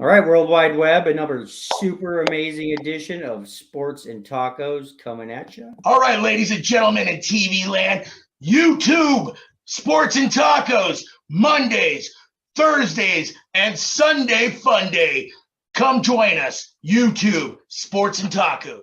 All right, World Wide Web, another super amazing edition of Sports and Tacos coming at you. All right, ladies and gentlemen in TV land, YouTube, Sports and Tacos, Mondays, Thursdays, and Sunday Fun Day. Come join us, YouTube, Sports and Tacos.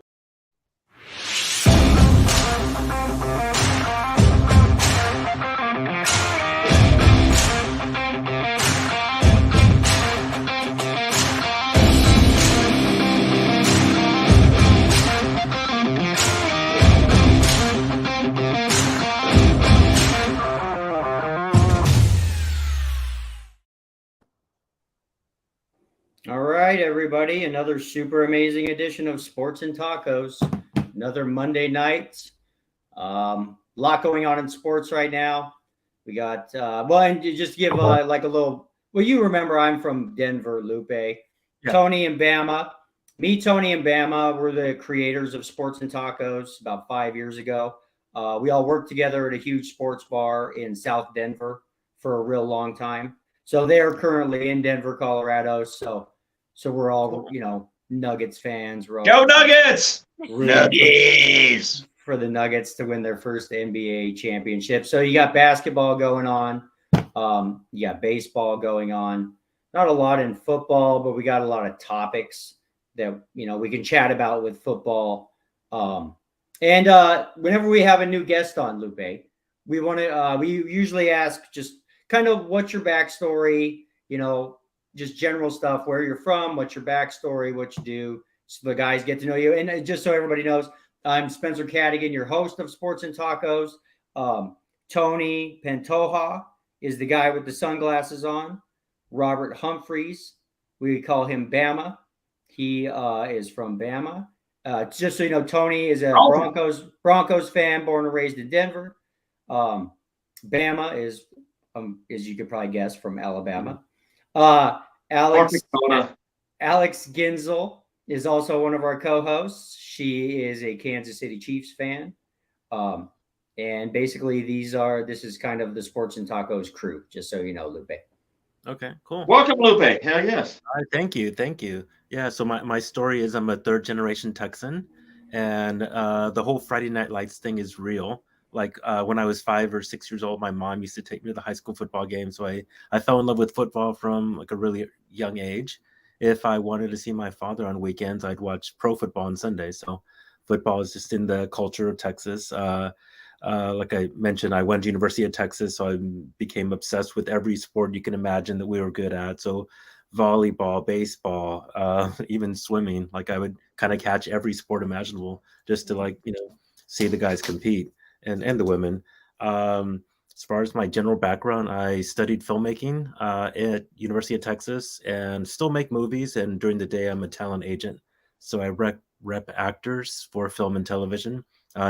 All right, everybody, another super amazing edition of Sports and Tacos. Another Monday night. Lot going on in sports right now. We got and just to give like a little. Well, you remember I'm from Denver, Lupe. Yeah. Tony and Bama. Me, Tony, and Bama were the creators of Sports and Tacos about 5 years ago. We all worked together at a huge sports bar in South Denver for a real long time. So they're currently in Denver, Colorado. So we're all, Nuggets fans. We're all Go Nuggets! Nuggets! For the Nuggets to win their first NBA championship. So you got basketball going on. You got baseball going on. Not a lot in football, but we got a lot of topics that, we can chat about with football. And whenever we have a new guest on, Lupe, we usually ask just kind of what's your backstory, just general stuff, where you're from, what's your backstory, what you do, so the guys get to know you. And just so everybody knows, I'm Spencer Cadigan, your host of Sports and Tacos. Tony Pantoja is the guy with the sunglasses on. Robert Humphreys, we call him Bama. He is from Bama. Just so you know, Tony is a Broncos fan, born and raised in Denver. Bama is, as you could probably guess, from Alabama. Alex Ginzel is also one of our co-hosts. She is a Kansas City Chiefs fan. And basically this is kind of the Sports and Tacos crew, just so you know, Lupe. Okay, cool. Welcome, Lupe. Hell yes. Thank you. Yeah, so my story is I'm a third generation Texan, and the whole Friday Night Lights thing is real. Like when I was 5 or 6 years old, my mom used to take me to the high school football game. So I fell in love with football from like a really young age. If I wanted to see my father on weekends, I'd watch pro football on Sundays. So football is just in the culture of Texas. Like I mentioned, I went to University of Texas, so I became obsessed with every sport you can imagine that we were good at. So volleyball, baseball, even swimming. Like I would kind of catch every sport imaginable just to see the guys compete. And the women. As far as my general background, I studied filmmaking at University of Texas and still make movies. And during the day, I'm a talent agent. So I rep actors for film and television,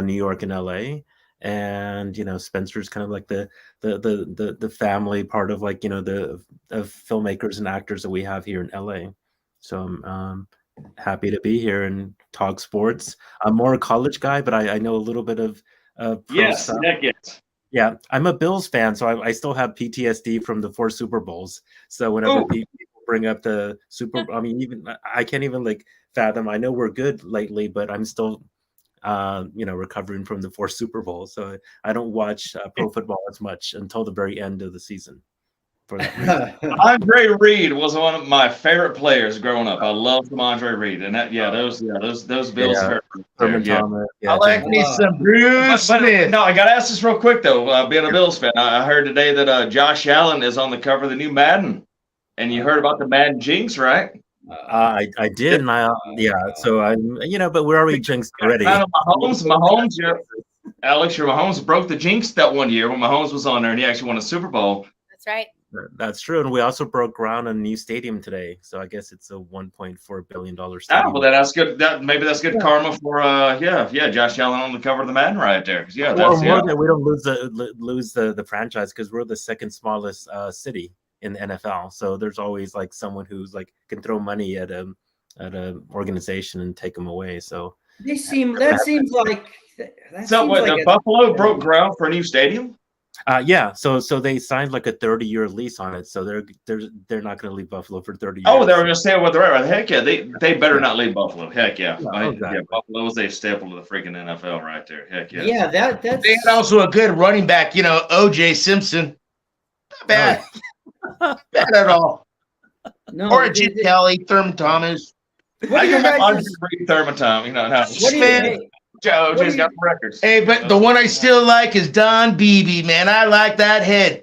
New York and LA. And, Spencer's kind of like the family part of the filmmakers and actors that we have here in LA. So I'm happy to be here and talk sports. I'm more a college guy, but I know a little bit of yes. Yeah, I'm a Bills fan, so I still have PTSD from the 4 Super Bowls. So whenever people bring up the even I can't even fathom. I know we're good lately, but I'm still recovering from the 4 Super Bowls. So I don't watch pro football as much until the very end of the season. For that Andre Reed was one of my favorite players growing up. I loved Andre Reed, and those Bills. I like me some Bruce Smith. No, I got to ask this real quick though. Being a Bills fan, I heard today that Josh Allen is on the cover of the new Madden, and you heard about the Madden jinx, right? I did, and So I'm, but we're already jinxed already. Mahomes, Alex, your Mahomes broke the jinx that one year when Mahomes was on there, and he actually won a Super Bowl. That's right. That's true, and we also broke ground on a new stadium today. So I guess it's a $1.4 billion stadium. Well, that's good. Maybe that's good karma for Josh Allen on the cover of the Madden right there. Because we don't lose the franchise because we're the second smallest city in the NFL. So there's always someone who's can throw money at a organization and take them away. So that seems like Buffalo broke ground for a new stadium. Yeah, so they signed like a 30-year lease on it, so they're not going to leave Buffalo for 30 years. Oh, they were going to stay with the right. Heck yeah, they better not leave Buffalo. Heck yeah, Yeah, exactly. Buffalo was a staple of the freaking NFL right there. Heck yeah. Yeah, that's They had also a good running back, O.J. Simpson. Not bad. Not bad at all. no. Or Jim Kelly, Thurman Thomas. What I do you can guys? read Thurman Tom. No. What do you? Hey, OJ's got the records. Hey, but the one I still like is Don Beebe, man. I like that head.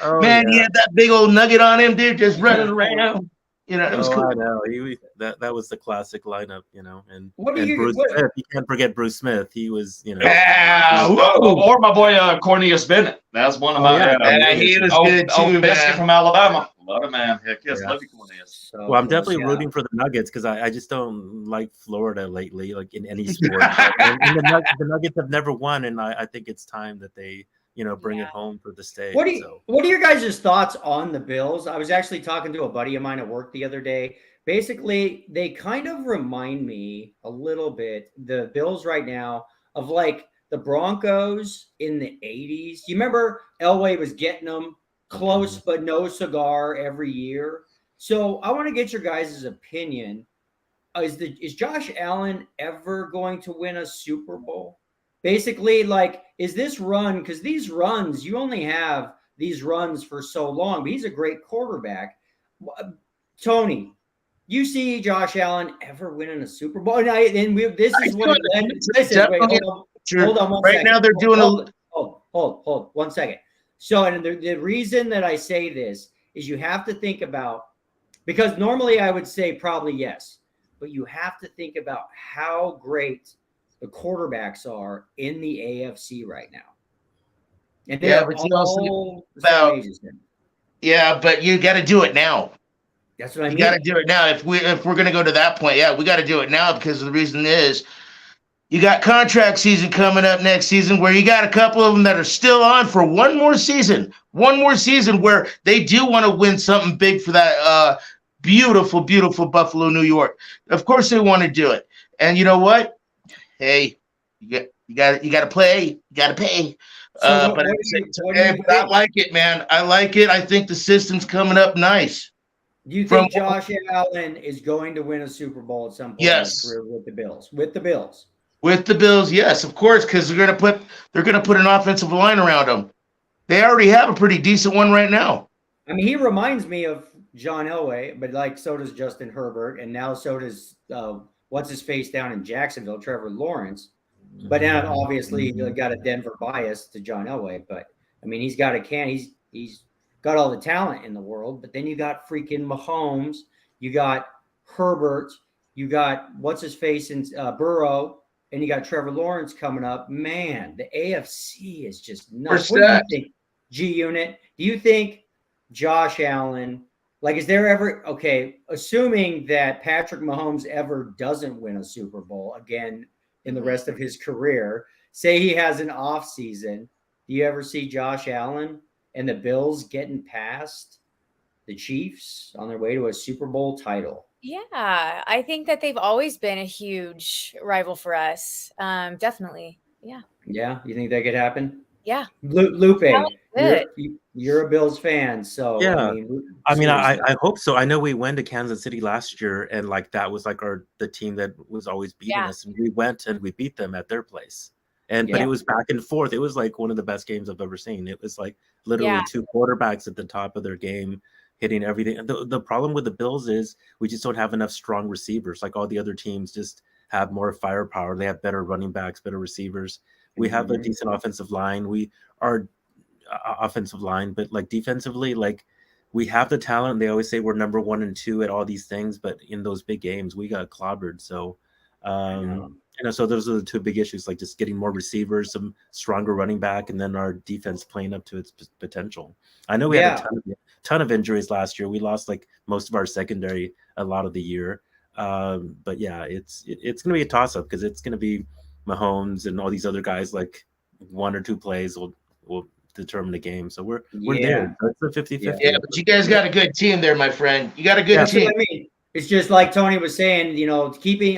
Oh, Man, yeah. he had that big old nugget on him, dude, just running around. It was Oh, cool. I know. That was the classic lineup, and What do and you- Bruce what- Smith. You can't forget Bruce Smith. He was, Yeah, whoa. Or my boy Cornelius Bennett. That's one of my. yeah, he was good too, Biscuit man. from Alabama. Love it, man. Heck yes, Yeah. love you, Cornelius. So Well, I'm close, definitely yeah. rooting for the Nuggets because I just don't like Florida lately, like in any sport. and the Nuggets have never won, and I think it's time that they, bring it home for the state. What are your guys' thoughts on the Bills? I was actually talking to a buddy of mine at work the other day. Basically, they kind of remind me a little bit, the Bills right now, of like the Broncos in the 80s. You remember Elway was getting them close but no cigar every year. So I want to get your guys' opinion. Is Josh Allen ever going to win a Super Bowl? Basically, like, is this run, because these runs, you only have these runs for so long, but he's a great quarterback. Tony, you see Josh Allen ever winning a Super Bowl? This is what listen, wait, hold on one Right second. now they're doing Hold 1 second. So, and the reason that I say this is you have to think about, because normally I would say probably yes, but you have to think about how great the quarterbacks are in the AFC right now. And Yeah, they're but you also all the about- same ages then. Yeah, but you got to do it now. That's what I You mean. got to do it now. If we're going to go to that point, yeah, we got to do it now because the reason is you got contract season coming up next season where you got a couple of them that are still on for one more season where they do want to win something big for that beautiful, beautiful Buffalo, New York. Of course they want to do it. And you know what? Hey, you got to play, you got to pay. So But what do I you I think? like it, man. I like it. I think the system's coming up nice. Do you From- think Josh Allen is going to win a Super Bowl at some point Yes. in his career with the Bills? With the Bills. With the Bills, yes, of course, because they're gonna put an offensive line around them. They already have a pretty decent one right now. I mean, he reminds me of John Elway, but like so does Justin Herbert, and now so does what's his face down in Jacksonville, Trevor Lawrence. But now obviously he got a Denver bias to John Elway. But I mean, he's got all the talent in the world. But then you got freaking Mahomes, you got Herbert, you got what's his face in Burrow, and you got Trevor Lawrence coming up. Man, the AFC is just nuts. What do you think, G Unit? Do you think Josh Allen, like, is there ever, assuming that Patrick Mahomes ever doesn't win a Super Bowl again in the rest of his career, say he has an off season, do you ever see Josh Allen and the Bills getting past the Chiefs on their way to a Super Bowl title? Yeah, I think that they've always been a huge rival for us. Definitely. Yeah. Yeah, you think that could happen? Yeah. Lupe, good. you're a Bills fan, so Yeah. I mean, seriously. I hope so. I know we went to Kansas City last year, and like that was like the team that was always beating Yeah. us, and we went and we beat them at their place. But Yeah. it was back and forth. It was like one of the best games I've ever seen. It was like literally Yeah. two quarterbacks at the top of their game, hitting everything. The problem with the Bills is we just don't have enough strong receivers. Like all the other teams just have more firepower. They have better running backs, better receivers. We have a Mhm. decent offensive line. We are offensive line, but like defensively, like we have the talent. They always say we're number 1 and 2 at all these things, but in those big games, we got clobbered. So, know. so those are the two big issues, like just getting more receivers, some stronger running back, and then our defense playing up to its potential. I know we had a ton of injuries last year. We lost like most of our secondary a lot of the year. But yeah, it's going to be a toss up because it's going to be Mahomes and all these other guys. Like 1 or 2 plays will determine the game. So we're there. It's a 50-50. Yeah, but you guys got a good team there, my friend. You got a good That's team. what I mean. It's just like Tony was saying,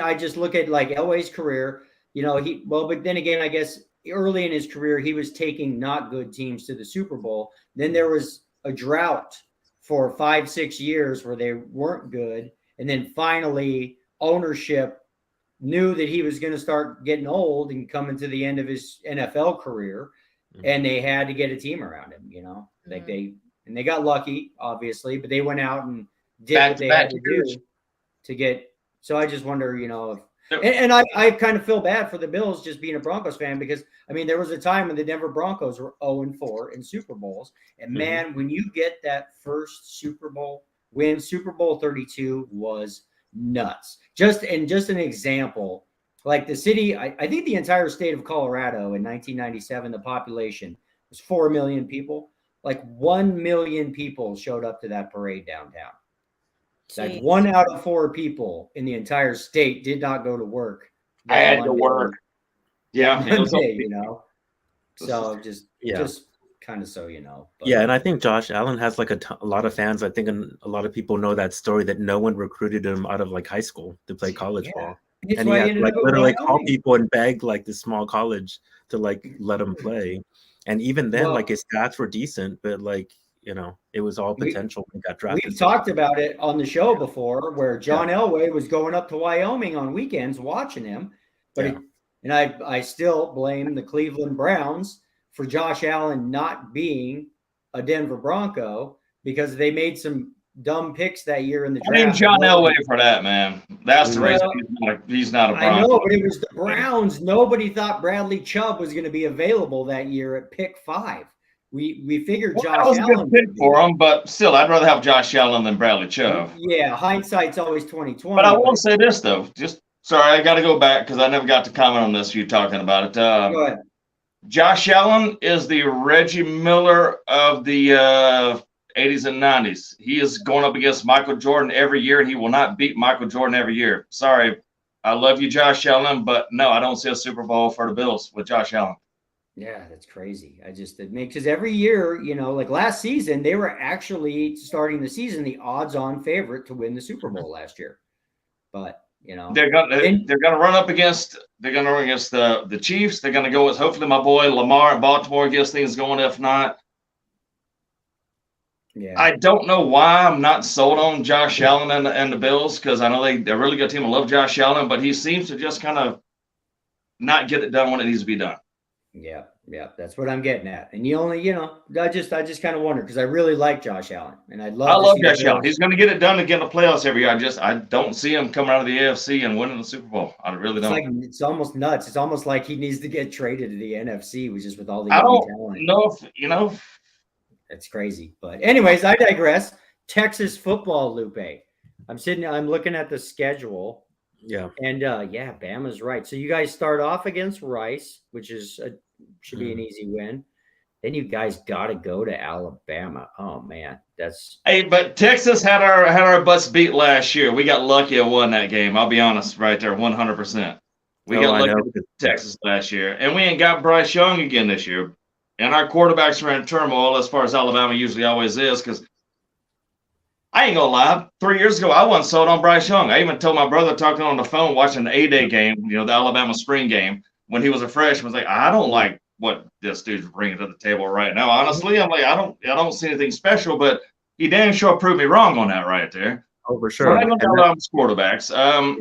I just look at like Elway's career, but then again, I guess early in his career, he was taking not good teams to the Super Bowl. Then there was a drought for 5-6 years where they weren't good. And then finally ownership knew that he was going to start getting old and coming to the end of his NFL career. And they had to get a team around him, like they got lucky, obviously, but they went out and did what they had to do to get. So I just wonder, if, and I kind of feel bad for the Bills just being a Broncos fan, because I mean, there was a time when the Denver Broncos were 0-4 in Super Bowls. And man, when you get that first Super Bowl win, Super Bowl 32 was nuts. Just an example, like the city, I think the entire state of Colorado in 1997, the population was 4 million people. Like 1 million people showed up to that parade downtown. Jeez. Like 1 out of 4 people in the entire state did not go to work. I had to work. Yeah. Day, So just kind of so But, yeah, and I think Josh Allen has like a lot of fans. I think a lot of people know that story that no one recruited him out of like high school to play college ball. It's And he had to like literally call people and beg like this small college to like let him play. And even then, like his stats were decent, but like, it was all potential when he got drafted. We've talked about it on the show before, where John Elway was going up to Wyoming on weekends watching him. But and I still blame the Cleveland Browns for Josh Allen not being a Denver Bronco, because they made some dumb picks that year in the draft. I mean, John Elway for that, man. That's the reason he's not a Bronco. I know, but it was the Browns. Nobody thought Bradley Chubb was going to be available that year at pick 5. We figured Josh Allen. That was a good pick for him, but still, I'd rather have Josh Allen than Bradley Chubb. Yeah, hindsight's always 20/20. But I will say this though, sorry, I got to go back because I never got to comment on this. You talking about it? Go ahead. Josh Allen is the Reggie Miller of the 80s and 90s. He is going up against Michael Jordan every year, and he will not beat Michael Jordan every year. Sorry, I love you, Josh Allen, but no, I don't see a Super Bowl for the Bills with Josh Allen. Yeah, that's crazy. Because every year, like last season, they were actually starting the season the odds-on favorite to win the Super Bowl last year. But they're gonna run up against the Chiefs. They're gonna go with hopefully my boy Lamar in Baltimore, gets things going. If not, I don't know why I'm not sold on Josh Allen and the Bills, because I know they're a really good team. I love Josh Allen, but he seems to just kind of not get it done when it needs to be done. Yeah, that's what I'm getting at. And I just kind of wonder, because I really like Josh Allen, and I love Josh Allen. He's going to get it done to get in the playoffs every year. I don't see him coming out of the AFC and winning the Super Bowl. I really don't. It's almost nuts. It's almost like he needs to get traded to the NFC, which is with all the I don't talent. know if It's crazy. But anyways, I digress. Texas football, Lupe. I'm looking at the schedule. Yeah. And Bama's right. So you guys start off against Rice, which should be an easy win. Then you guys got to go to Alabama. Oh man, but Texas had our butts beat last year. We got lucky and won that game. I'll be honest, right there, 100%. We got lucky with Texas last year, and we ain't got Bryce Young again this year. And our quarterbacks are in turmoil, as far as Alabama usually always is, because I ain't gonna lie. 3 years ago, I wasn't sold on Bryce Young. I even told my brother, talking on the phone, watching the A-Day game, the Alabama spring game, when he was a freshman, was like, I don't like what this dude's bringing to the table right now. Honestly, I'm like, I don't see anything special, but he damn sure proved me wrong on that right there. Oh, for sure. I don't know about quarterbacks.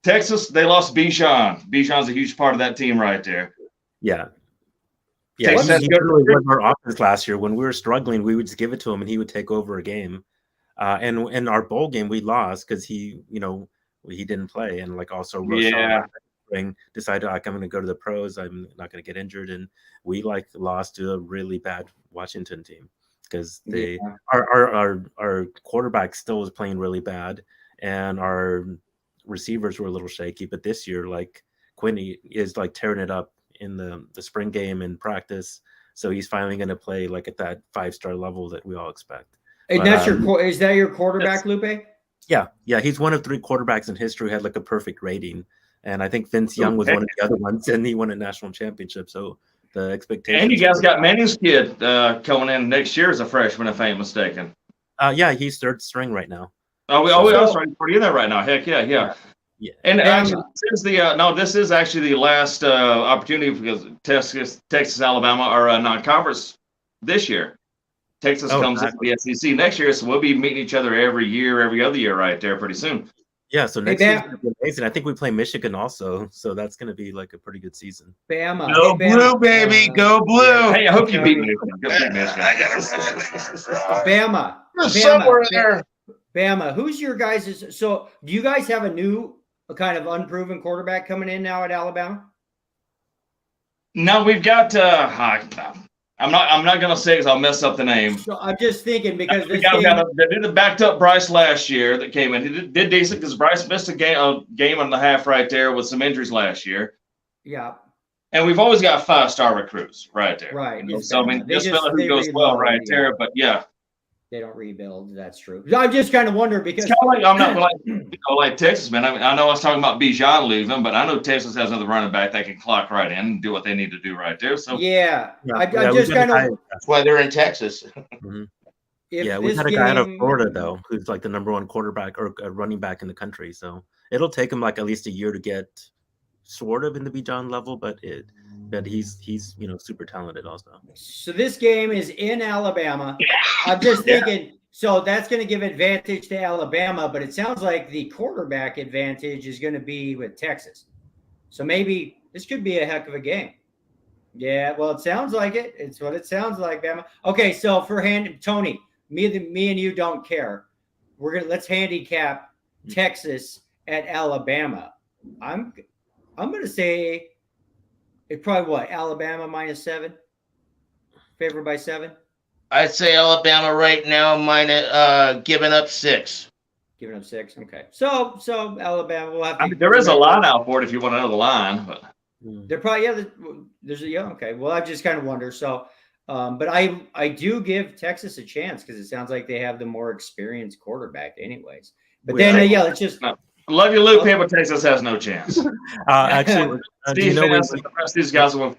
Texas, they lost Bijan. Bijan's a huge part of that team right there. Yeah. Yeah, he literally was our offense last year. When we were struggling, we would just give it to him, and he would take over a game. And in our bowl game, we lost because he didn't play, and like also decided I'm going to go to the pros. I'm not going to get injured, and we like lost to a really bad Washington team because our quarterback still was playing really bad, and our receivers were a little shaky. But this year, like Quinny is like tearing it up in the spring game in practice, so he's finally going to play like at that 5-star level that we all expect. And that's is that your quarterback, Lupe? Yeah, he's one of 3 quarterbacks in history who had like a perfect rating, and I think Vince Young was one of the other ones, and he won a national championship. So the expectation. And you guys got Manning's kid coming in next year as a freshman, if I ain't mistaken. Yeah, he's 3rd string right now. That's right. You're there right now. Heck yeah. And Bama. actually, this is actually the last opportunity because Texas, Alabama are non-conference this year. Texas comes into the SEC next year, so we'll be meeting each other every year, every other year, right there, pretty soon. Yeah, so next year's gonna be amazing. I think we play Michigan also, so that's going to be like a pretty good season. Bama. Go Blue, baby. Go Blue. Hey, I hope you beat Michigan. Go beat Michigan. Bama. Somewhere there. Bama. Who's your guys'? So, do you guys have a kind of unproven quarterback coming in now at Alabama? No, we've got. I'm not gonna say because I'll mess up the name. So I'm just thinking because they did backed up Bryce last year that came in. He did decent because Bryce missed a game and a half right there with some injuries last year. Yeah. And we've always got 5-star recruits right there. Right. So I mean, this fella who goes well right there, but yeah. They don't rebuild. That's true. I'm just kind of wondering because it's kind of like, I'm not like Texas, man. I know I was talking about Bijan leaving, but I know Texas has another running back that can clock right in and do what they need to do right there. So I'm just kind of. That's why they're in Texas. Mm-hmm. We've had a guy out of Florida though, who's like the #1 quarterback or running back in the country. So it'll take him like at least a year to get sort of in the Bijan level, but he's super talented also. So this game is in Alabama. I'm just thinking, so that's going to give advantage to Alabama, but it sounds like the quarterback advantage is going to be with Texas. So maybe this could be a heck of a game. Yeah, well, it sounds like it. It's what it sounds like, Bama. Okay, so for Tony, me and you don't care. Let's handicap Texas at Alabama. I'm going to say it probably Alabama -7, favored by 7. I'd say Alabama right now giving up 6. Giving up 6. Okay. So Alabama will have to. There is a line out for it if you want to know the line, but they're probably there's a okay. Well, I just kind of wonder. So, but I do give Texas a chance because it sounds like they have the more experienced quarterback, anyways. But then let's just. Love you, Luke. But Texas has no chance. Actually, defense, the rest of these guys will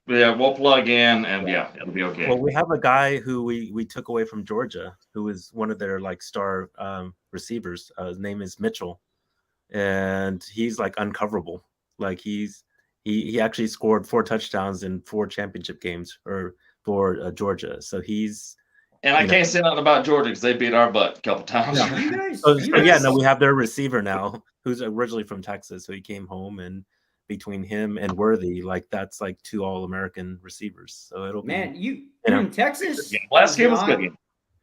plug in, and it'll be okay. Well, we have a guy who we took away from Georgia, who is one of their like star receivers. His name is Mitchell, and he's like uncoverable. Like he actually scored 4 touchdowns in 4 championship games for Georgia. So he's. And I can't say nothing about Georgia because they beat our butt a couple times. We have their receiver now, who's originally from Texas. So he came home, and between him and Worthy, like that's like 2 All-American receivers. So it'll be Texas. Last game was good.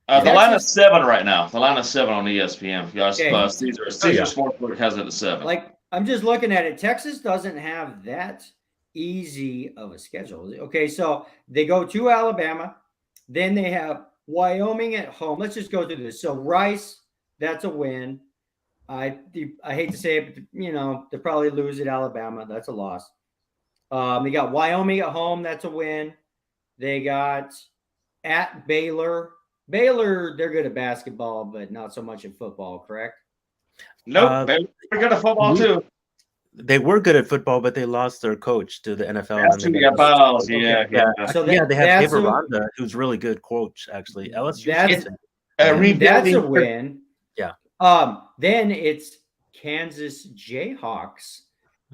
The line is 7 right now. The line is 7 on ESPN. Caesar Sportsbook has it at 7. Like I'm just looking at it. Texas doesn't have that easy of a schedule. Okay, so they go to Alabama, then they have Wyoming at home. Let's just go through this. So Rice, that's a win. I hate to say it, but they probably lose at Alabama. That's a loss. They got Wyoming at home. That's a win. They got at Baylor. Baylor, they're good at basketball, but not so much at football, correct? Nope. They're good at football too. They were good at football, but they lost their coach to the NFL. So they have Dave Aranda, who's really good coach, actually. LSU. That's a win. Yeah. Then it's Kansas Jayhawks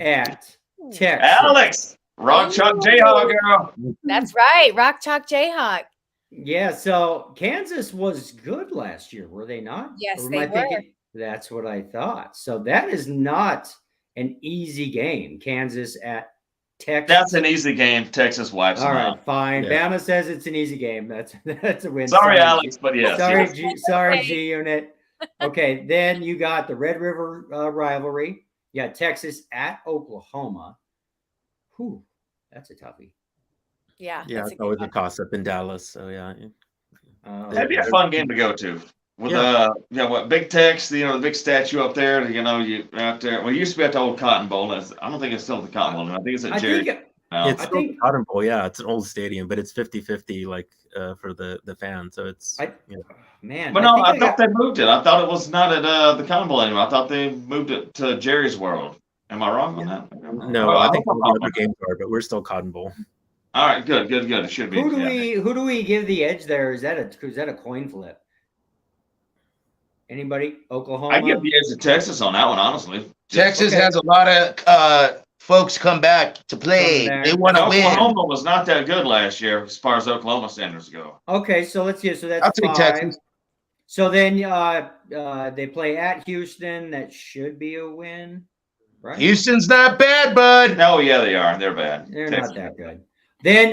at Texas. Alex, Rock Chalk Jayhawk girl. That's right, Rock Chalk Jayhawk. Yeah. So Kansas was good last year, were they not? Yes, they were. That's what I thought. So that is not an easy game. Kansas at Texas. That's an easy game. Texas wipes them out. All right, fine. Yeah. Bama says it's an easy game. That's a win. Sorry, Alex, but yes. Sorry, G Unit. Okay, then you got the Red River rivalry. You got Texas at Oklahoma. Whew, that's a toughie. Yeah. Yeah, it's always a toss-up in Dallas. So yeah. That'd be a fun game to go to. With Big Tex, the big statue up there, you out there. Well, it used to be at the old Cotton Bowl. I don't think it's still the Cotton Bowl. I think it's at Jerry. It's still Cotton Bowl, yeah. It's an old stadium, but it's 50-50 like for the fans. So it's man. But no, I thought they moved it. I thought it was not at the Cotton Bowl anymore. I thought they moved it to Jerry's World. Am I wrong on that? No, I think the other games are, but we're still Cotton Bowl. All right, good. It should be. Who do we give the edge there? Is that a coin flip? Anybody? Oklahoma? I give the edge to Texas on that one, honestly. Texas Okay. has a lot of folks come back to play. Coming back. They want to win. Oklahoma was not that good last year as far as Oklahoma standards go. Okay, so let's see. So that's I'll take 5. Texas. So then they play at Houston. That should be a win, right? Houston's not bad, bud. Oh, yeah, they are. They're bad. They're Texas. not that good. Then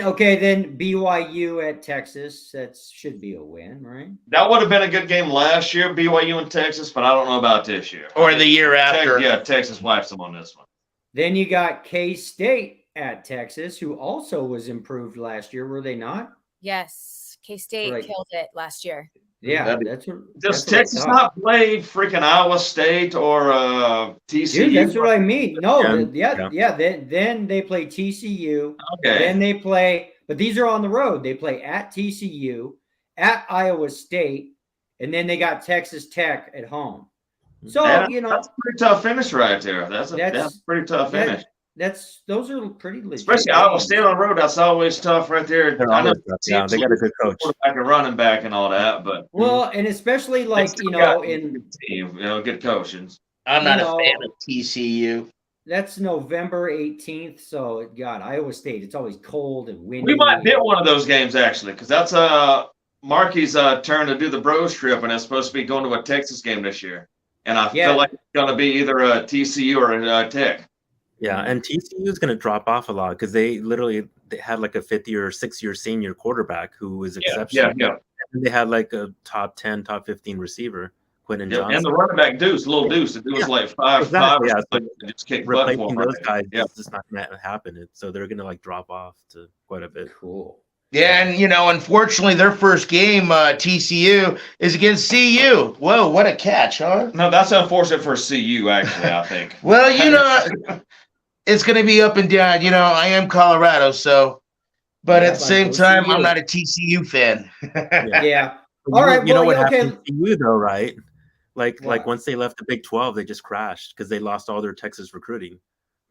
BYU at Texas. That should be a win, right? That would have been a good game last year, BYU and Texas, but I don't know about this year. Or the year after. Yeah, Texas wipes them on this one. Then you got K-State at Texas, who also was improved last year, were they not? Yes, K-State Right. killed it last year. Yeah, That'd be- that's what. Does that's what I Texas thought. not play freaking Iowa State or TCU? Dude, that's what I mean. No, Yeah. yeah. Then they play TCU. Okay. Then they play, but these are on the road. They play at TCU, at Iowa State, and then they got Texas Tech at home. So Yeah, you know that's a pretty tough finish right there. That's a pretty tough finish. those are pretty legit. Especially Iowa State on the road. That's always tough right there. They're I know always tough. Yeah, they got a good coach. quarterback and running back and all that, but Well, and especially they like still you know got a in good team, good coaches. I'm not You a know- fan of TCU. that's November 18th. So God, Iowa State. It's always cold and windy. We might hit one of those games actually, because that's Marky's turn to do the Bros trip, and it's supposed to be going to a Texas game this year. And I Yeah. feel like it's going to be either a TCU or a Tech. Yeah, and TCU is going to drop off a lot because they had like a 5th-year or 6th-year senior quarterback who was exceptional. Yeah. And they had like a top 10, top 15 receiver, Quentin Yeah, Johnson. and the running back Deuce, little Deuce. The dude was like 5'5", Exactly, yeah, so just kick butt for Replacing him. those Right guys there. is just not going to happen. So they're going to like drop off to quite a bit. Cool. Yeah, and unfortunately, their first game, TCU, is against CU. Whoa, what a catch, huh? No, that's unfortunate for CU. Actually, I think. Well, it's going to be up and down. I am Colorado, so. But Yeah, at the same go time, CU. I'm not a TCU fan. Yeah. But All right, you know well, what okay. happened to you though, right? Like What? once they left the Big 12, they just crashed because they lost all their Texas recruiting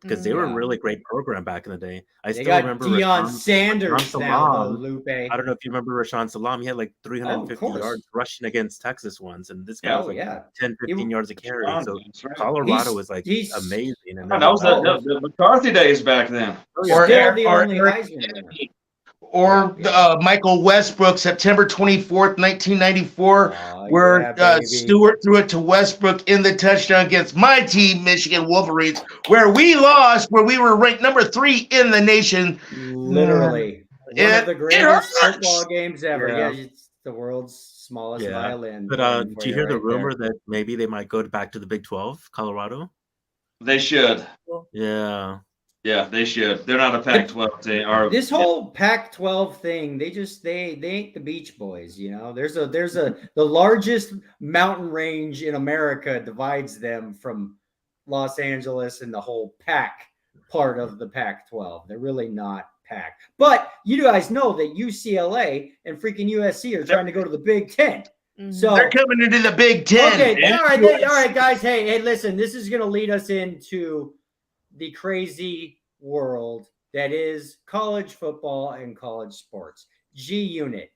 because they were a Yeah. really great program back in the day. I They still got remember Deion Rashawn Sanders now, though, Salam. Lupe. I don't know if you remember Rashawn Salam. He had like 350 course. yards rushing against Texas once, and this guy Yeah. was Oh, like yeah. 10, 15 yards a carry. So That's right. Colorado was like he's- amazing. And Oh, that was then- the McCarthy days back then. Or Still Eric- the or only Eric- Heisman winner. Or Michael Westbrook, September 24th, 1994, Oh, where yeah, baby. Stewart threw it to Westbrook in the touchdown against my team, Michigan Wolverines, where we lost, where we were ranked number 3 in the nation. Literally. One It- of the it greatest hurts. football games ever. Yeah. Yeah, it's the world's smallest Yeah. violin. But playing for do you hear the right there. rumor that maybe they might go back to the Big 12, Colorado? They should. Yeah. Yeah, they should. They're not a Pac-12 team. Or This whole Pac-12 thing, they ain't the Beach Boys, There's the largest mountain range in America divides them from Los Angeles and the whole Pac part of the Pac-12. They're really not Pac. But you guys know that UCLA and freaking USC are trying to go to the Big Ten. So They're coming into the Big Ten. okay, Yeah. all right, guys. Hey, listen. This is gonna lead us into the crazy world that is college football and college sports. G Unit.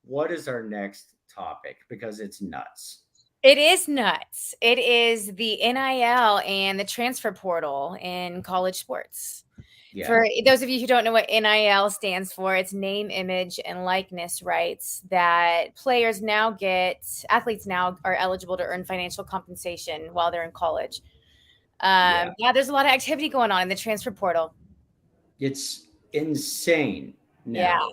What is our next topic? Because it's nuts. It is nuts. It is the NIL and the transfer portal in college sports. Yeah. For those of you who don't know what NIL stands for, it's name, image, and likeness rights that athletes now are eligible to earn financial compensation while they're in college. Yeah, there's a lot of activity going on in the transfer portal. It's insane. Now.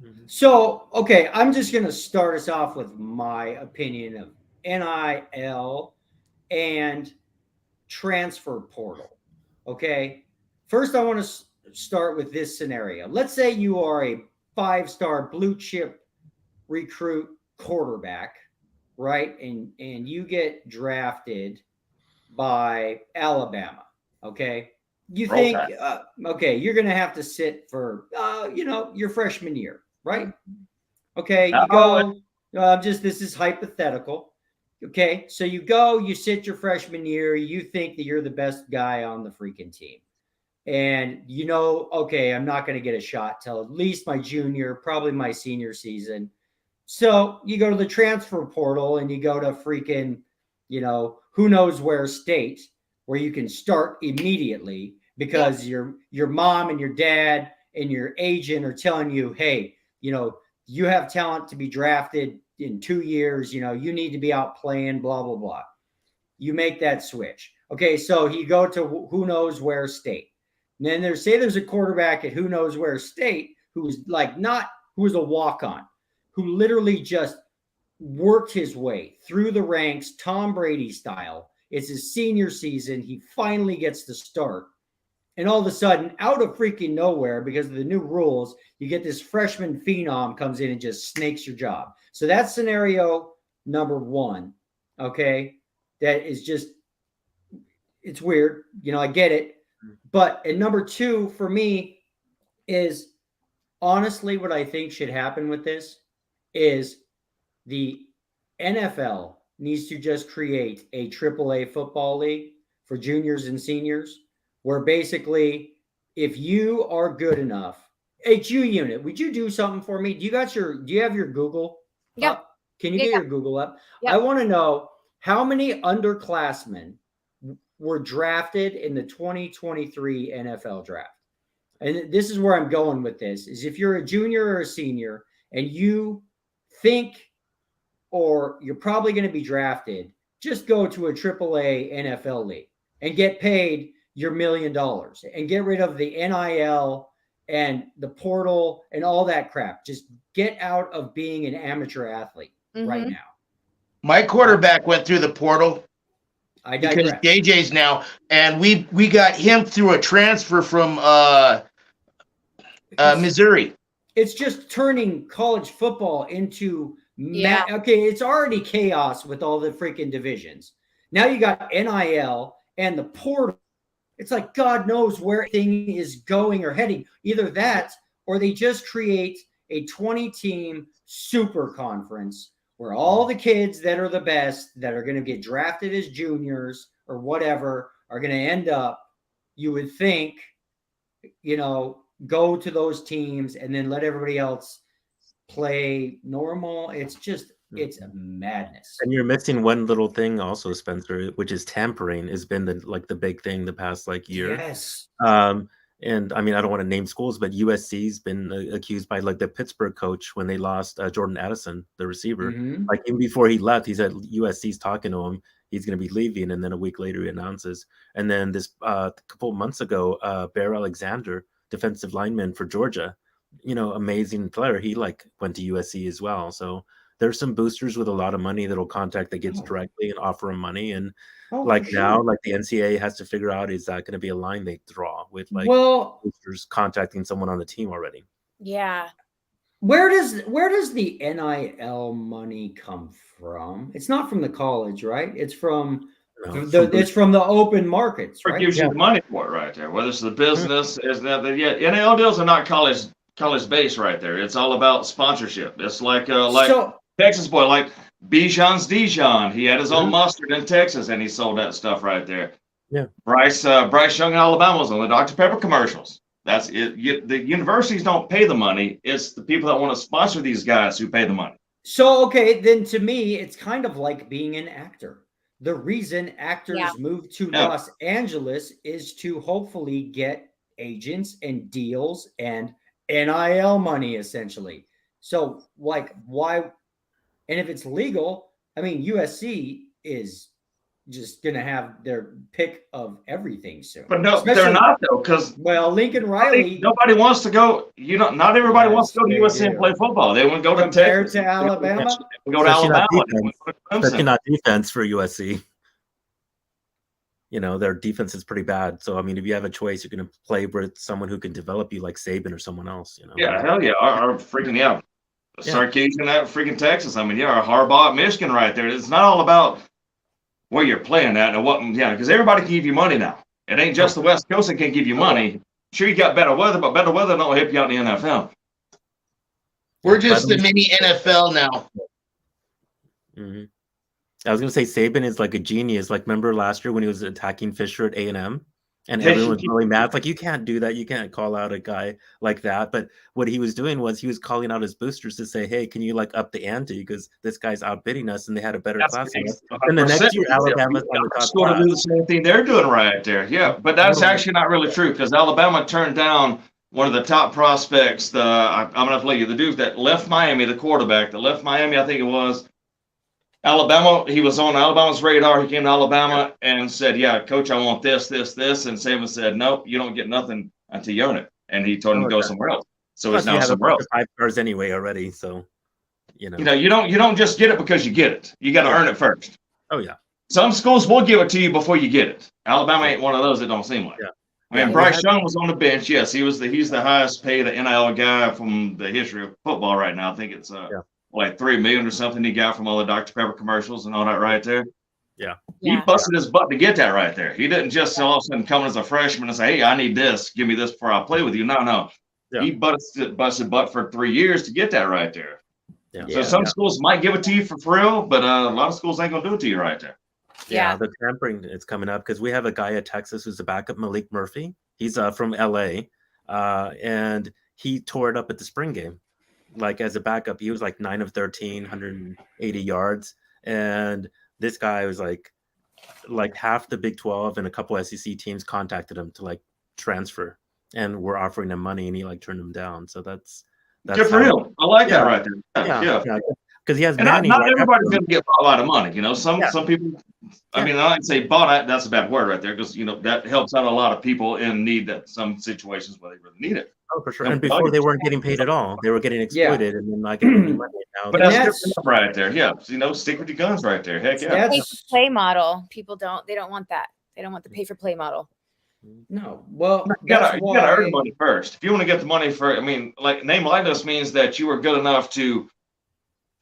Yeah. So, okay, I'm just going to start us off with my opinion of NIL and transfer portal. Okay. First, I want to start with this scenario. Let's say you are a 5-star blue chip recruit quarterback, right? And you get drafted by Alabama. Okay. You think, okay, you're going to have to sit for, your freshman year, right? Okay. You go, this is hypothetical. Okay. So you sit your freshman year, you think that you're the best guy on the freaking team. And okay, I'm not going to get a shot till at least my junior, probably my senior season. So you go to the transfer portal and you go to freaking, who knows where state, where you can start immediately because your mom and your dad and your agent are telling you, hey, you have talent to be drafted in 2 years. You need to be out playing, blah, blah, blah. You make that switch. Okay, so you go to who knows where state. And then there's a quarterback at who knows where state who's a walk-on, who literally just worked his way through the ranks, Tom Brady style. It's his senior season. He finally gets to start. And all of a sudden, out of freaking nowhere, because of the new rules, you get this freshman phenom comes in and just snakes your job. So that's scenario number one, okay? That is just, it's weird. I get it. And number two for me is, honestly, what I think should happen with this is the NFL needs to just create a AAA football league for juniors and seniors, where basically, if you are good enough, HU unit, would you do something for me? Do you have your Google up? Can you get your Google up? I want to know how many underclassmen were drafted in the 2023 NFL draft. And this is where I'm going with this, is if you're a junior or a senior and you think, or you're probably going to be drafted, just go to a AAA NFL league and get paid your $1 million and get rid of the NIL and the portal and all that crap. Just get out of being an amateur athlete right now. My quarterback went through the portal. I digress. Because JJ's now, and we got him through a transfer from Missouri. It's just turning college football into okay, it's already chaos with all the freaking divisions. Now you got NIL and the portal. It's like God knows where thing is going or heading. Either that, or they just create a 20-team super conference where all the kids that are the best, that are going to get drafted as juniors or whatever, are going to end up, you would think, go to those teams and then let everybody else play normal. It's just, it's a madness. And you're missing one little thing also, Spencer, which is tampering has been the big thing the past year. Yes. And I mean, I don't want to name schools, but USC's been accused by the Pittsburgh coach when they lost Jordan Addison, the receiver. Mm-hmm. Even before he left, he said USC's talking to him. He's going to be leaving. And then a week later he announces. And then this couple of months ago, Bear Alexander, defensive lineman for Georgia, amazing player. He went to USC as well. So there's some boosters with a lot of money that'll contact the kids directly and offer them money. And now, the NCAA has to figure out, is that going to be a line they draw with boosters contacting someone on the team already? Yeah. Where does the NIL money come from? It's not from the college, right? It's from it's from the open markets, right? Gives you the money for it right there. Whether it's the business, is that NIL deals are not college based right there. It's all about sponsorship. It's like Texas boy, like Bijan's Dijon. He had his own mustard in Texas, and he sold that stuff right there. Yeah. Bryce Young in Alabama was on the Dr. Pepper commercials. That's it. The universities don't pay the money. It's the people that want to sponsor these guys who pay the money. So, okay, then to me, it's kind of like being an actor. The reason actors move to Los Angeles is to hopefully get agents and deals and NIL money, essentially. So, why? And if it's legal, I mean, USC is just going to have their pick of everything soon. But no, they're not, though, because Lincoln Riley. Nobody wants to go. Not everybody wants to go to USC and play football. They want to go to Texas. To Alabama. They go to Alabama. Especially not defense for USC. Their defense is pretty bad. So, I mean, if you have a choice, you're going to play with someone who can develop you like Saban or someone else. Yeah, hell yeah. Our freaking Sarkisian at freaking Texas. I mean, our Harbaugh at Michigan right there. It's not all about where you're playing at and what, because everybody can give you money now. It ain't just the West Coast that can give you money. Sure, you got better weather, but better weather don't help you out in the NFL. We're just the mini NFL now. Mm-hmm. I was going to say Saban is like a genius. Remember last year when he was attacking Fisher at A&M? And Yes, everyone's you- really mad. It's like, you can't do that. You can't call out a guy like that. But what he was doing was he was calling out his boosters to say, hey, can you like up the ante? Because this guy's outbidding us and they had a better That's class than us. 100%. And the next year, Yeah, Alabama's we on the got top school to class. do the same thing they're doing right there. Yeah, but that's No. actually not really true because Alabama turned down one of the top prospects. I'm going to tell you, the dude that left Miami, the quarterback that left Miami, I think it was Alabama. He was on Alabama's radar. He came to Alabama and said, yeah, coach, I want this, this, this. And Saban said, nope, you don't get nothing until you earn it. And he told him to go somewhere else. So Plus, he's you now have a somewhere bunch else. of 5 stars anyway already. So, You know, you don't just get it because you get it. You got to earn it first. Oh, yeah. Some schools will give it to you before you get it. Alabama ain't one of those. It don't seem like. Yeah. I mean, Yeah, Bryce Young was on the bench. Yes, he's the highest paid NIL guy from the history of football right now. I think it's like $3 million or something he got from all the Dr. Pepper commercials and all that right there. Yeah. He busted his butt to get that right there. He didn't just all of a sudden come as a freshman and say, hey, I need this. Give me this before I play with you. No. Yeah. He busted butt for 3 years to get that right there. Yeah. So some schools might give it to you for real, but a lot of schools ain't going to do it to you right there. Yeah, the tampering is coming up because we have a guy at Texas who's a backup, Malik Murphy. He's from LA, and he tore it up at the spring game. Like as a backup, he was like 9 of 13, 180 yards. And this guy was like half the Big 12 and a couple SEC teams contacted him to like transfer and were offering him money, and he like turned them down. So that's Good for him. I like that right there. Yeah. Because he has and Manny. Not everybody's going to get a lot of money. You know, some people. I mean, I like to say bought. That's a bad word right there because that helps out a lot of people in need. That some situations where they really need it. Oh, for sure. And before they weren't getting paid at all, they were getting exploited and then not getting any money. Now but that's different right there. Yeah, stick with your guns right there. Heck yeah. Pay for play model. People don't want that. They don't want the pay for play model. No, well, you gotta earn money first. If you want to get the money for, I mean, like name likeness means that you were good enough to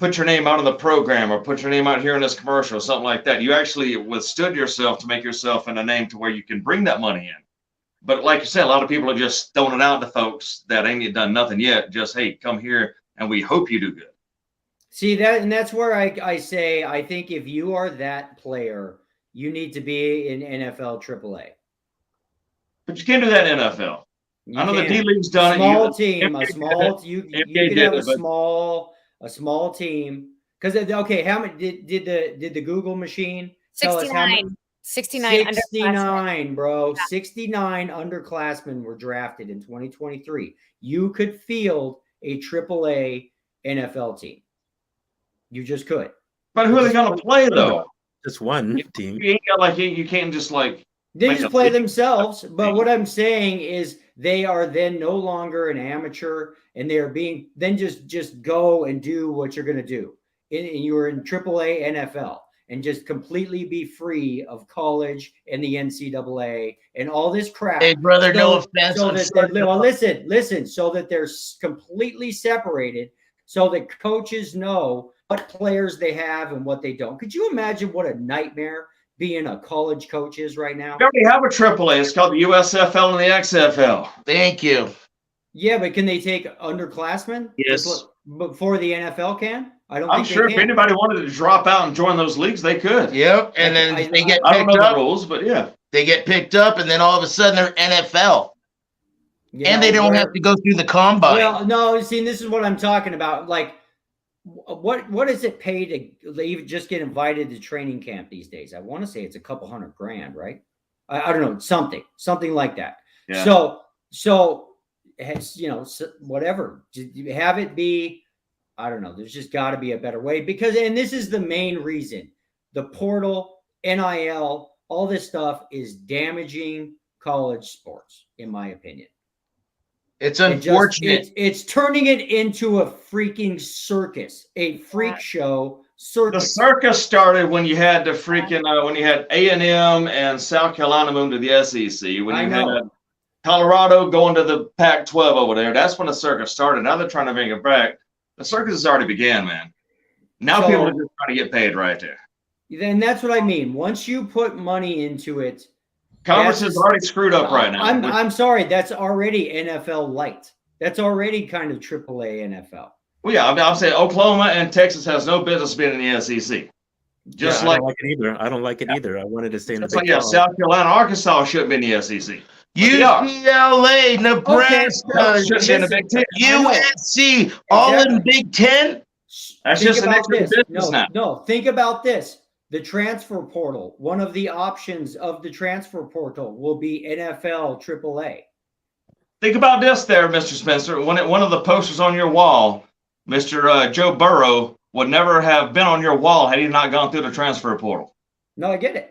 put your name out in the program or put your name out here in this commercial or something like that. You actually withstood yourself to make yourself in a name to where you can bring that money in. But like you said, a lot of people are just throwing it out to folks that ain't done nothing yet. Just, hey, come here and we hope you do good. See that, and that's where I say I think if you are that player, you need to be in NFL AAA. But you can't do that in NFL. I know the D League's done it. You can have a small team because okay, how many did the Google machine 69. 69, bro. Yeah. 69 underclassmen were drafted in 2023. You could field a AAA NFL team. You just could. But who are they going to play though? Just one team. You can't just like. They just play themselves. But what I'm saying is they are then no longer an amateur, and they are being then just go and do what you're going to do. And you're in AAA NFL. And just completely be free of college and the NCAA and all this crap. Hey, brother, no offense. Listen, so that they're completely separated, so that coaches know what players they have and what they don't. Could you imagine what a nightmare being a college coach is right now? We already have a AAA. It's called the USFL and the XFL. Thank you. Yeah, but can they take underclassmen? Yes. Before the NFL can? I'm sure if anybody wanted to drop out and join those leagues, they could. Yep, and then they get picked up. I don't know the rules, but yeah. They get picked up, and then all of a sudden they're NFL. And they don't have to go through the combine. Well, no, see, this is what I'm talking about. Like, what does it pay to even just get invited to training camp these days? I want to say it's a couple $100,000, right? I don't know, something like that. Yeah. So whatever. Have it be. I don't know. There's just got to be a better way and this is the main reason. The portal, NIL, all this stuff is damaging college sports, in my opinion. It's unfortunate. It's turning it into a freaking circus, a freak show circus. The circus started when you had the freaking when you had A&M and South Carolina move to the SEC. When you had Colorado going to the Pac-12 over there, that's when the circus started. Now they're trying to bring it back. The circus has already began, man. Now people are just trying to get paid right there. Then that's what I mean. Once you put money into it, Conference is already screwed up right now. I'm sorry, that's already NFL light. That's already kind of AAA NFL. Well, yeah, I'm saying Oklahoma and Texas has no business being in the SEC. Just I like don't like it either. I don't like it either. I wanted to stay in the It's Big like, yeah, 12. South Carolina, Arkansas should be in the SEC. UCLA, Nebraska, Should be in the Big Ten. USC, all in Big Ten. That's Think just an about extra this. business No, now. no, think about this. The transfer portal, one of the options of the transfer portal will be NFL AAA. Think about this there, Mr. Spencer. One of the posters on your wall, Mr. Joe Burrow would never have been on your wall had he not gone through the transfer portal. No, I get it.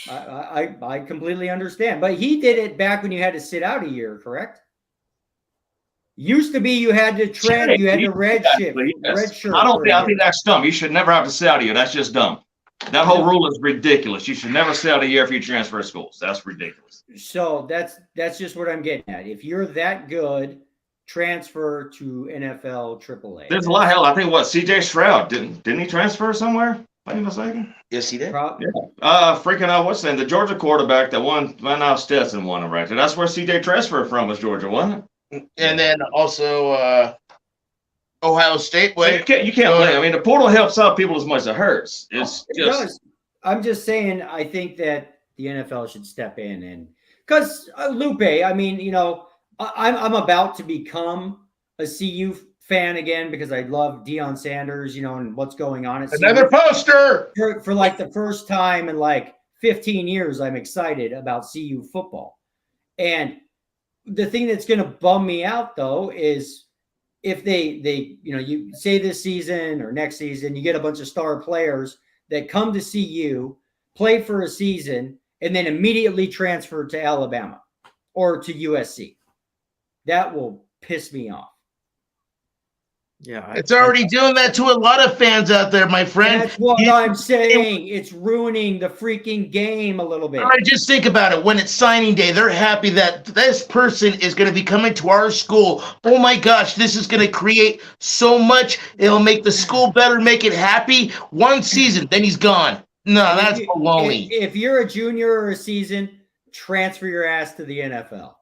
I completely understand. But he did it back when you had to sit out a year, correct? Used to be you had to trend, you had to redshirt. I think that's dumb. You should never have to sit out a year. That's just dumb. That whole rule is ridiculous. You should never sit out a year if you transfer schools. That's ridiculous. So that's just what I'm getting at. If you're that good, transfer to NFL AAA. There's a lot of hell. I think CJ Stroud didn't he transfer somewhere? Wait a second. Yes, he did. Freaking out. What's the Georgia quarterback that won? Well, now Stetson won him right there. That's where CJ transferred from, was Georgia, wasn't it? And then also Ohio State. You can't blame. I mean, the portal helps out people as much as it hurts. It does. I'm just saying. I think that the NFL should step in and because Lupe. I mean, I'm about to become a CU fan again because I love Deion Sanders. And what's going on at Another CU. poster For like the first time in like 15 years. I'm excited about CU football, and the thing that's going to bum me out though is if they you say this season or next season you get a bunch of star players that come to CU, play for a season, and then immediately transfer to Alabama or to USC. That will piss me off. Yeah, it's already doing that to a lot of fans out there, my friend. That's what I'm saying. It's ruining the freaking game a little bit. All right, just think about it. When it's signing day, they're happy that this person is going to be coming to our school. Oh my gosh, this is going to create so much. It'll make the school better, make it happy. One season, then he's gone. No, that's baloney. If you're a junior or a season, transfer your ass to the NFL.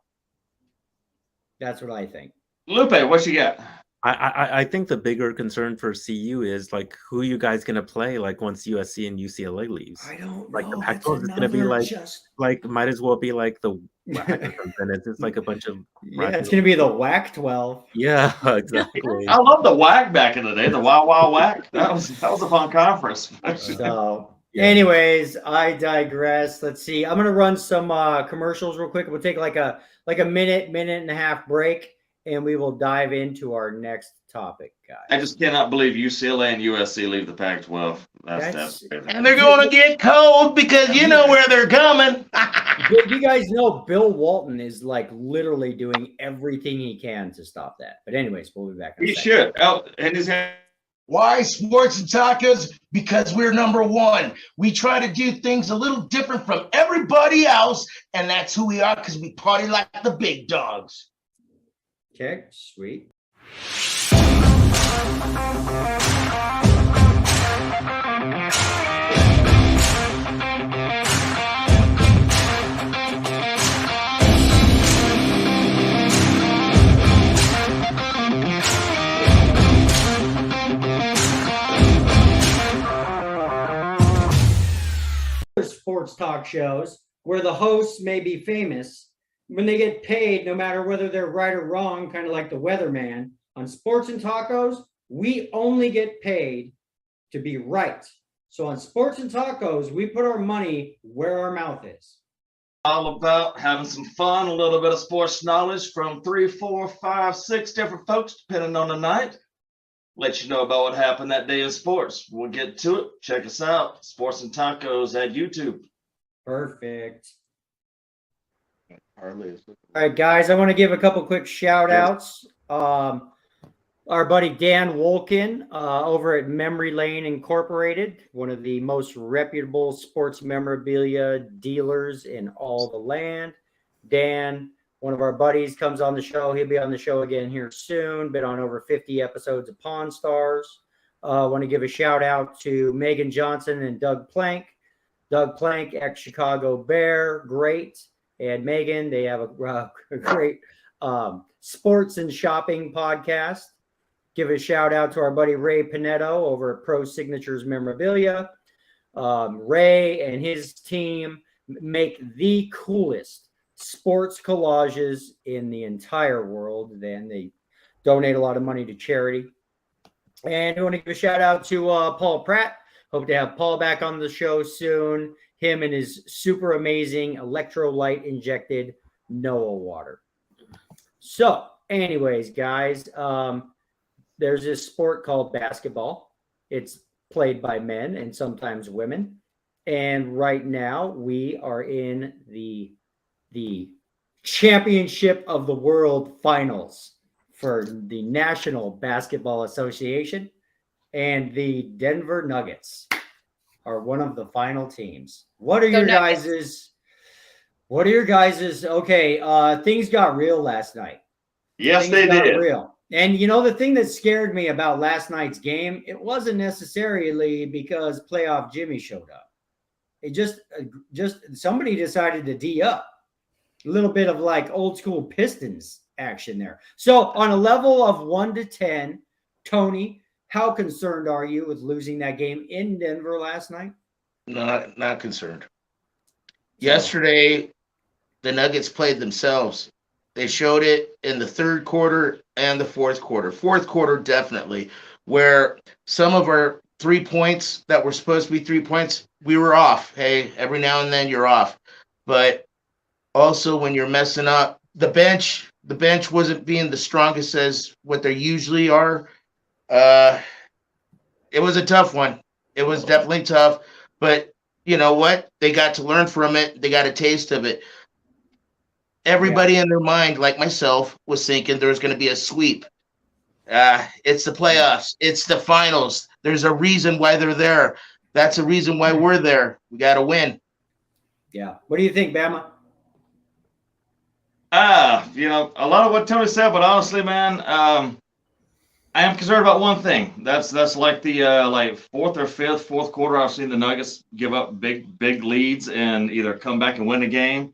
That's what I think. Lupe, what you got? I think the bigger concern for CU is like who you guys gonna play like once USC and UCLA leaves. I don't like know. the Pac-12 is gonna be like might as well be like the it's like a bunch of it's gonna be the WAC 12. Yeah, exactly. I love the WAC back in the day, the Wild Wild WAC. That was a fun conference. So anyways, I digress. Let's see. I'm gonna run some commercials real quick. We'll take like a minute and a half break. And we will dive into our next topic, guys. I just cannot believe UCLA and USC leave the Pac-12. That's and they're going to get cold because you know where they're coming. You guys know Bill Walton is like literally doing everything he can to stop that. But anyways, we'll be back. He should. And his hand. Why Sports and Tacos? Because we're number one. We try to do things a little different from everybody else, and that's who we are because we party like the big dogs. Okay, sweet. Sports talk shows where the hosts may be famous, when they get paid, no matter whether they're right or wrong, kind of like the weatherman, on Sports and Tacos, we only get paid to be right. So on Sports and Tacos, we put our money where our mouth is. All about having some fun, a little bit of sports knowledge from 3, 4, 5, 6 different folks, depending on the night. Let you know about what happened that day in sports. We'll get to it. Check us out, Sports and Tacos at YouTube. Perfect. All right, guys, I want to give a couple quick shout outs. Our buddy Dan Wolkin over at Memory Lane Incorporated, one of the most reputable sports memorabilia dealers in all the land. Dan, one of our buddies, comes on the show. He'll be on the show again here soon. Been on over 50 episodes of Pawn Stars. I want to give a shout out to Megan Johnson and Doug Plank. Doug Plank, ex-Chicago Bear, great. And Megan, they have a great sports and shopping podcast. Give a shout out to our buddy Ray Panetto over at Pro Signatures Memorabilia. Ray and his team make the coolest sports collages in the entire world. Then they donate a lot of money to charity. And I want to give a shout out to Paul Pratt. Hope to have Paul back on the show soon. Him and his super amazing electrolyte injected Noah water. So, anyways, guys, there's this sport called basketball. It's played by men and sometimes women. And right now we are in the championship of the world finals for the National Basketball Association, and the Denver Nuggets are one of the final teams. What are your guys's? Okay, things got real last night. Yes, Things they got did. real. And you know, the thing that scared me about last night's game, it wasn't necessarily because playoff Jimmy showed up. It just somebody decided to D up. A little bit of like old school Pistons action there. So on a level of 1 to 10, Tony, how concerned are you with losing that game in Denver last night? Not concerned. Yesterday, the Nuggets played themselves. They showed it in the third quarter and the fourth quarter. Fourth quarter, definitely, where some of our 3 points that were supposed to be 3 points, we were off. Hey, every now and then you're off. But also when you're messing up, the bench wasn't being the strongest as what they usually are. It was a tough one. It was definitely tough. But you know what? They got to learn from it. They got a taste of it. Everybody in their mind, like myself, was thinking there was going to be a sweep. It's the playoffs. It's the finals. There's a reason why they're there. That's a reason why we're there. We got to win. Yeah. What do you think, Bama? You know, a lot of what Tony said, but honestly, man, I am concerned about one thing. That's like the like fourth quarter. I've seen the Nuggets give up big leads and either come back and win the game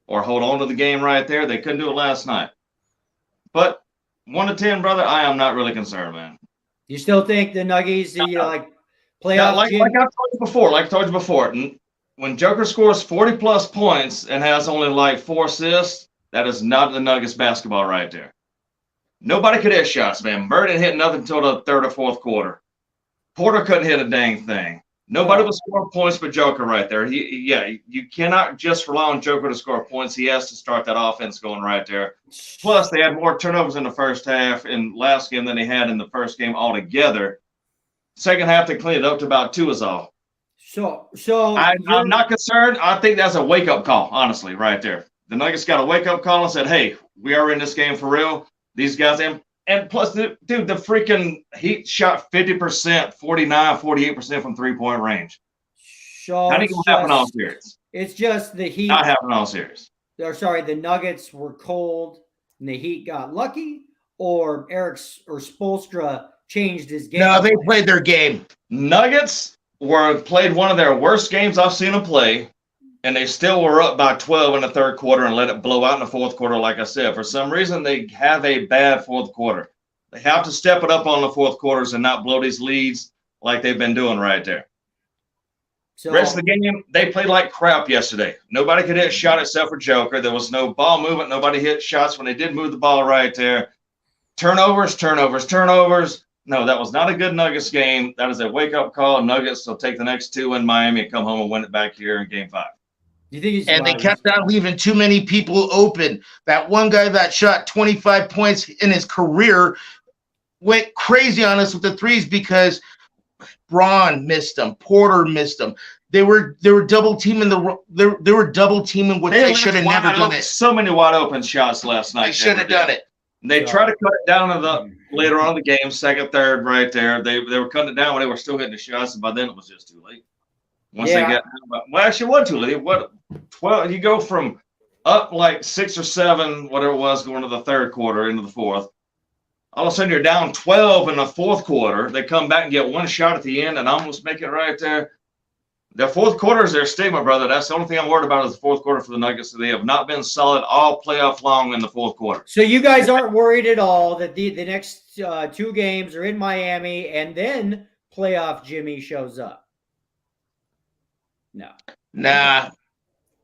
or hold on to the game right there. They couldn't do it last night. But 1 to 10, brother, I am not really concerned, man. You still think the Nuggets, like playoff? Yeah, like I've told you before, when Joker scores 40 plus points and has only like 4 assists, that is not the Nuggets basketball right there. Nobody could hit shots, man. Bird didn't hit nothing until the third or fourth quarter. Porter couldn't hit a dang thing. Nobody was scoring points but Joker right there. You cannot just rely on Joker to score points. He has to start that offense going right there. Plus, they had more turnovers in the first half in last game than they had in the first game altogether. Second half, they cleaned it up to about 2 is all. So I'm not concerned. I think that's a wake-up call, honestly, right there. The Nuggets got a wake-up call and said, hey, we are in this game for real. These guys, and plus, dude, the freaking Heat shot 50%, 49, 48% from three-point range. Not even happen all series. It's just the Heat. Not happen all series. The Nuggets were cold and the Heat got lucky, or Eric or Spoelstra changed his game. No, they played their game. Nuggets played one of their worst games I've seen them play, and they still were up by 12 in the third quarter and let it blow out in the fourth quarter, like I said. For some reason, they have a bad fourth quarter. They have to step it up on the fourth quarters and not blow these leads like they've been doing right there. So, rest of the game, they played like crap yesterday. Nobody could hit a shot except for Joker. There was no ball movement. Nobody hit shots when they did move the ball right there. Turnovers. No, that was not a good Nuggets game. That is a wake-up call. Nuggets will take the next 2 in Miami and come home and win it back here in Game 5. you think And they kept on leaving too many people open. That one guy that shot 25 points in his career went crazy on us with the threes because Braun missed them. Porter missed them. They were double teaming they were double teaming what they should have never done it. So many wide open shots last night. They should have done it. They tried to cut it down later on in the game, second, third, right there. They were cutting it down when they were still hitting the shots, and by then it was just too late. Once they got, well, actually, it wasn't too late. What 12? You go from up like 6 or 7, whatever it was, going to the third quarter into the fourth. All of a sudden, you're down 12 in the fourth quarter. They come back and get one shot at the end and almost make it right there. The fourth quarter is their stigma, brother. That's the only thing I'm worried about is the fourth quarter for the Nuggets. They have not been solid all playoff long in the fourth quarter. So you guys aren't worried at all that the next 2 games are in Miami and then playoff Jimmy shows up? No. Nah.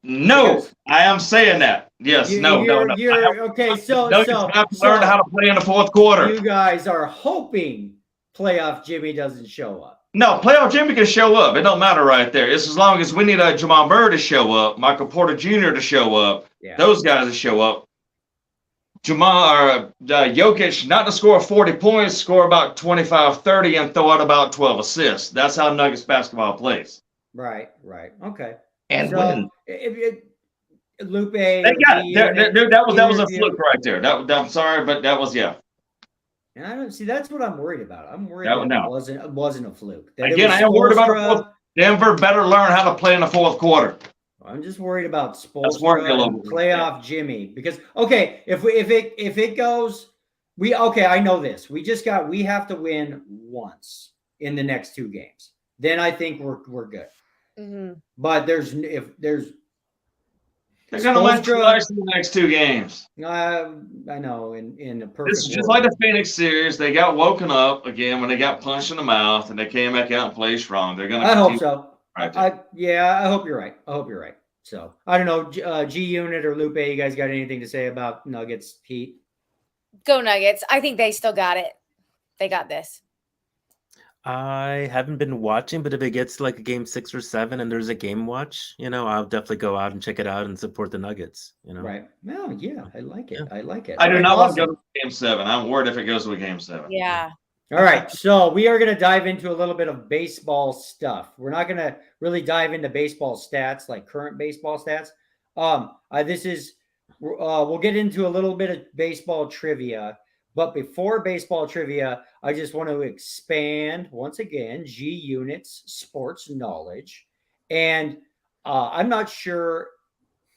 No, Because I am saying that. Yes, no. You're okay. So Nuggets have to learn how to play in the fourth quarter. you guys are hoping playoff Jimmy doesn't show up. No, playoff Jimmy can show up. It don't matter right there. It's as long as we need a Jamal Murray to show up, Michael Porter Jr. to show up, Yeah. those guys to show up. Jokic not to score 40 points, score about 25, 30, and throw out about 12 assists. That's how Nuggets basketball plays. Right. Okay. And So win. Lupe, They got it. Dude, that was a fluke right there. I'm sorry, but that was And I don't see. That's what I'm worried about. I'm worried No, that no. it wasn't a fluke. That it Again, was I am worried about Spoelstra. Denver better learn how to play in the fourth quarter. I'm just worried about That's worrying me a Spoelstra little and bit. playoff Jimmy because if it goes, I know this. We have to win once in the next 2 games. Then I think we're good. Mm-hmm. But They're gonna win twice in the next 2 games. I know in a perfect. This is just world. like the Phoenix series. They got woken up again when they got punched in the mouth, and they came back out and played strong. They're gonna. I hope so. Right I hope you're right. So I don't know, G Unit or Lupe, you guys got anything to say about Nuggets Heat? Go Nuggets. I think they still got it. They got this. I haven't been watching, but if it gets like a game 6 or 7 and there's a game watch, I'll definitely go out and check it out and support the Nuggets. Right. Well, yeah, I like it. Yeah. I like it. I do All not right, want to awesome. go to game 7. I'm worried if it goes to a game 7. Yeah. All right, so we are going to dive into a little bit of baseball stuff. We're not going to really dive into baseball stats, like current baseball stats. We'll get into a little bit of baseball trivia, but before baseball trivia, I just want to expand once again G Unit's sports knowledge, and I'm not sure.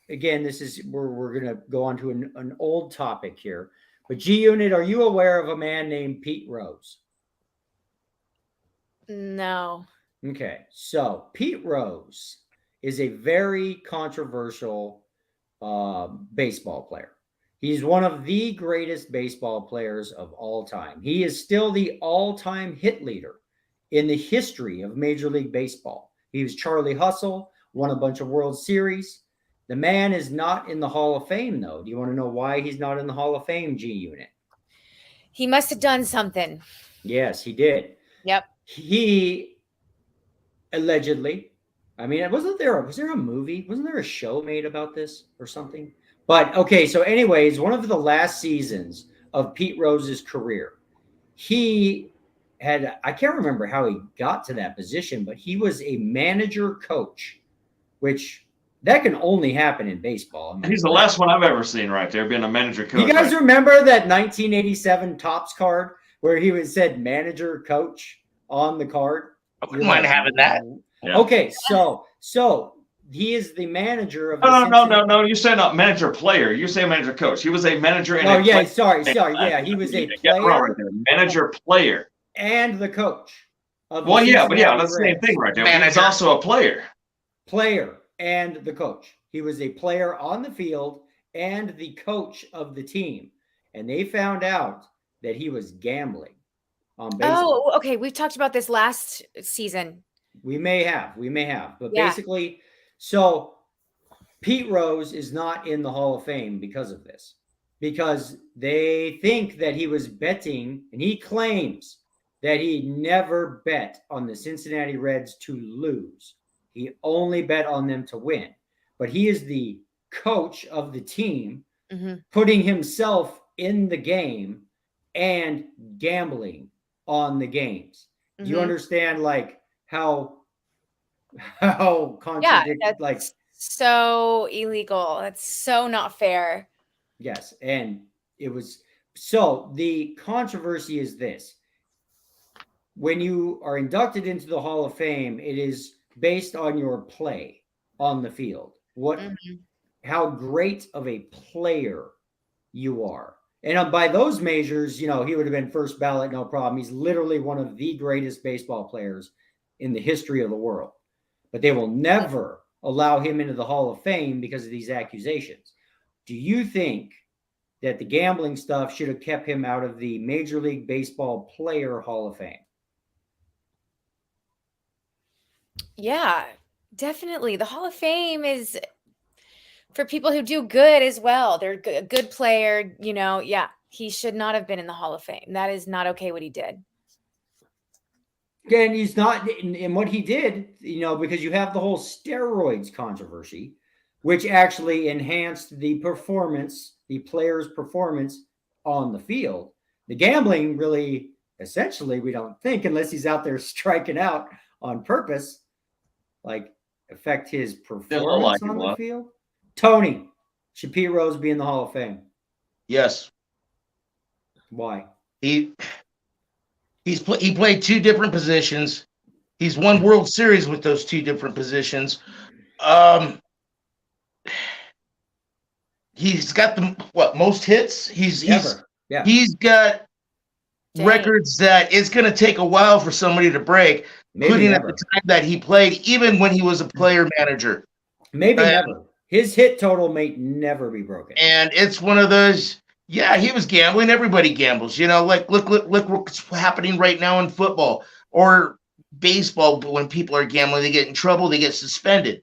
Again, this is where we're going to go on to an old topic here. But G Unit, are you aware of a man named Pete Rose? No. Okay, so Pete Rose is a very controversial baseball player. He's one of the greatest baseball players of all time. He is still the all-time hit leader in the history of Major League Baseball. He was Charlie Hustle, won a bunch of World Series. The man is not in the Hall of Fame, though. Do you want to know why he's not in the Hall of Fame, G Unit? He must have done something. Yes, he did. Yep. He allegedly, was there a movie? Wasn't there a show made about this or something? But okay, so anyways, one of the last seasons of Pete Rose's career, he had, I can't remember how he got to that position, but he was a manager coach, which that can only happen in baseball. He's the last one I've ever seen right there, being a manager coach. You guys remember that 1987 Topps card where he said manager coach on the card? I wouldn't mind having that. Yeah. Okay, so he is the manager of. No. You say not manager player. You say manager coach. He was a manager. And sorry. Yeah, he was a player. Right there. Manager player and the coach. Of well, the yeah, Cincinnati that's the same Reds. thing right there. Manager. He's also a player. Player and the coach. He was a player on the field and the coach of the team, and they found out that he was gambling on baseball. Oh, okay. We've talked about this last season. We may have, but Yeah. basically, so Pete Rose is not in the Hall of Fame because of this, because they think that he was betting, and he claims that he never bet on the Cincinnati Reds to lose. He only bet on them to win, but he is the coach of the team, putting himself in the game and gambling on the games. Do you understand, like, how contradictory, that's so illegal. That's so not fair. Yes, and it was, so the controversy is this: when you are inducted into the Hall of Fame, it is based on your play on the field, how great of a player you are. And by those measures, he would have been first ballot, no problem. He's literally one of the greatest baseball players in the history of the world. But they will never allow him into the Hall of Fame because of these accusations. Do you think that the gambling stuff should have kept him out of the Major League Baseball Player Hall of Fame? Yeah. Definitely. The Hall of Fame is for people who do good as well. They're a good player, yeah. He should not have been in the Hall of Fame. That is not okay what he did. Again, he's not in what he did, because you have the whole steroids controversy, which actually enhanced the player's performance on the field. The gambling really, essentially, we don't think, unless he's out there striking out on purpose, affect his performance on the field. Tony, should Pete Rose be in the Hall of Fame? Yes. Why? He played two different positions. He's won World Series with those two different positions. He's got the most hits. He's got records that it's going to take a while for somebody to break, including at the time that he played, even when he was a player manager. Maybe never. His hit total may never be broken. And it's one of those. Yeah, he was gambling. Everybody gambles, look what's happening right now in football or baseball. But when people are gambling, they get in trouble. They get suspended.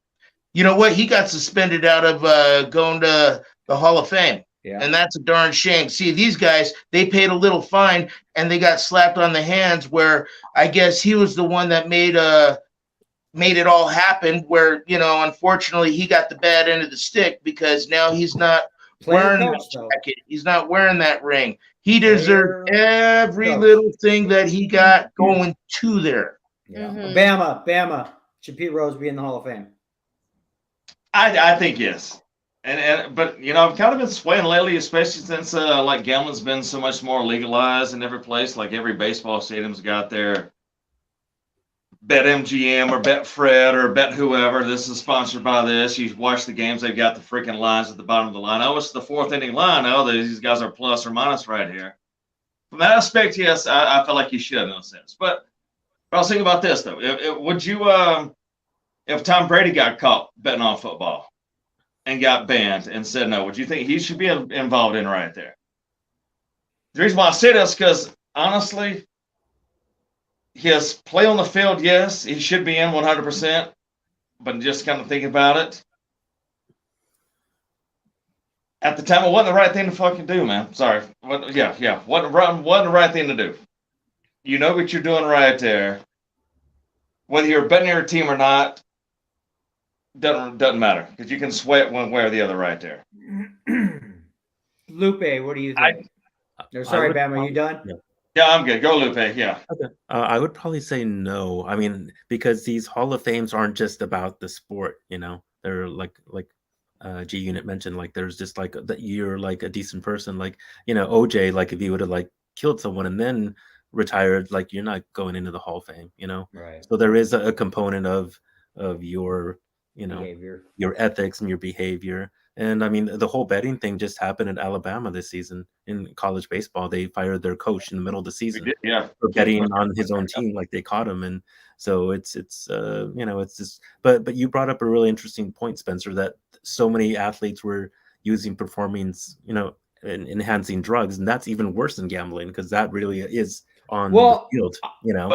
You know what? He got suspended out of going to the Hall of Fame. Yeah. And that's a darn shame. See, these guys, they paid a little fine and they got slapped on the hands, where I guess he was the one that made it all happen, where, unfortunately he got the bad end of the stick, because now he's not wearing that jacket. He's not wearing that ring. He deserved every little thing that he got going to there. Yeah. Mm-hmm. Bama. Should Pete Rose be in the Hall of Fame? I think yes. But I've kind of been swaying lately, especially since gambling's been so much more legalized in every place. Like every baseball stadium's got their Bet MGM or Bet Fred or Bet whoever. This is sponsored by this. You watch the games, they've got the freaking lines at the bottom of the line. Oh, it's the fourth inning line. Oh, these guys are plus or minus right here. From that aspect, yes, I feel like you should in a sense. But I was thinking about this though. If Tom Brady got caught betting on football and got banned and said no, would you think he should be involved in right there? The reason why I say this is because honestly, his play on the field, yes, he should be in 100%. But just kind of thinking about it, at the time, it wasn't the right thing to fucking do, man. Sorry. Wasn't the right thing to do. You know what you're doing right there. Whether you're betting your team or not, doesn't matter, because you can sway it one way or the other right there. Lupe, what do you think? Sorry, Bam, are you done? Yeah, I'm good. Go, Lupe. Yeah. Okay. I would probably say no. I mean, because these Hall of Fames aren't just about the sport, They're like G Unit mentioned, there's just that you're a decent person. OJ, if you would have killed someone and then retired, you're not going into the Hall of Fame, Right. So there is a component of your behavior, your ethics and your behavior. And I mean, the whole betting thing just happened at Alabama this season in college baseball. They fired their coach in the middle of the season for betting on his own team, they caught him. And so it's just, but you brought up a really interesting point, Spencer, that so many athletes were using performance, enhancing drugs. And that's even worse than gambling, because that really is on the field,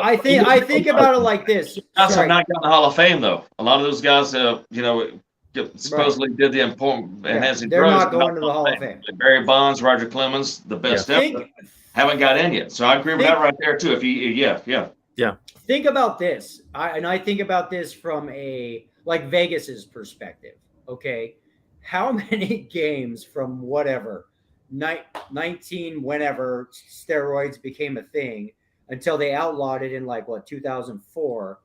I think about it like this. Guys have not gotten the Hall of Fame though. A lot of those guys, supposedly did the important enhancing drugs. They're not going to the Hall of Fame. Like Barry Bonds, Roger Clemens, the best ever, haven't got in yet. So I agree with that right there too. Think about this. I think about this from a Vegas's perspective. Okay, how many games from whatever 19 whenever steroids became a thing until they outlawed it in 2004?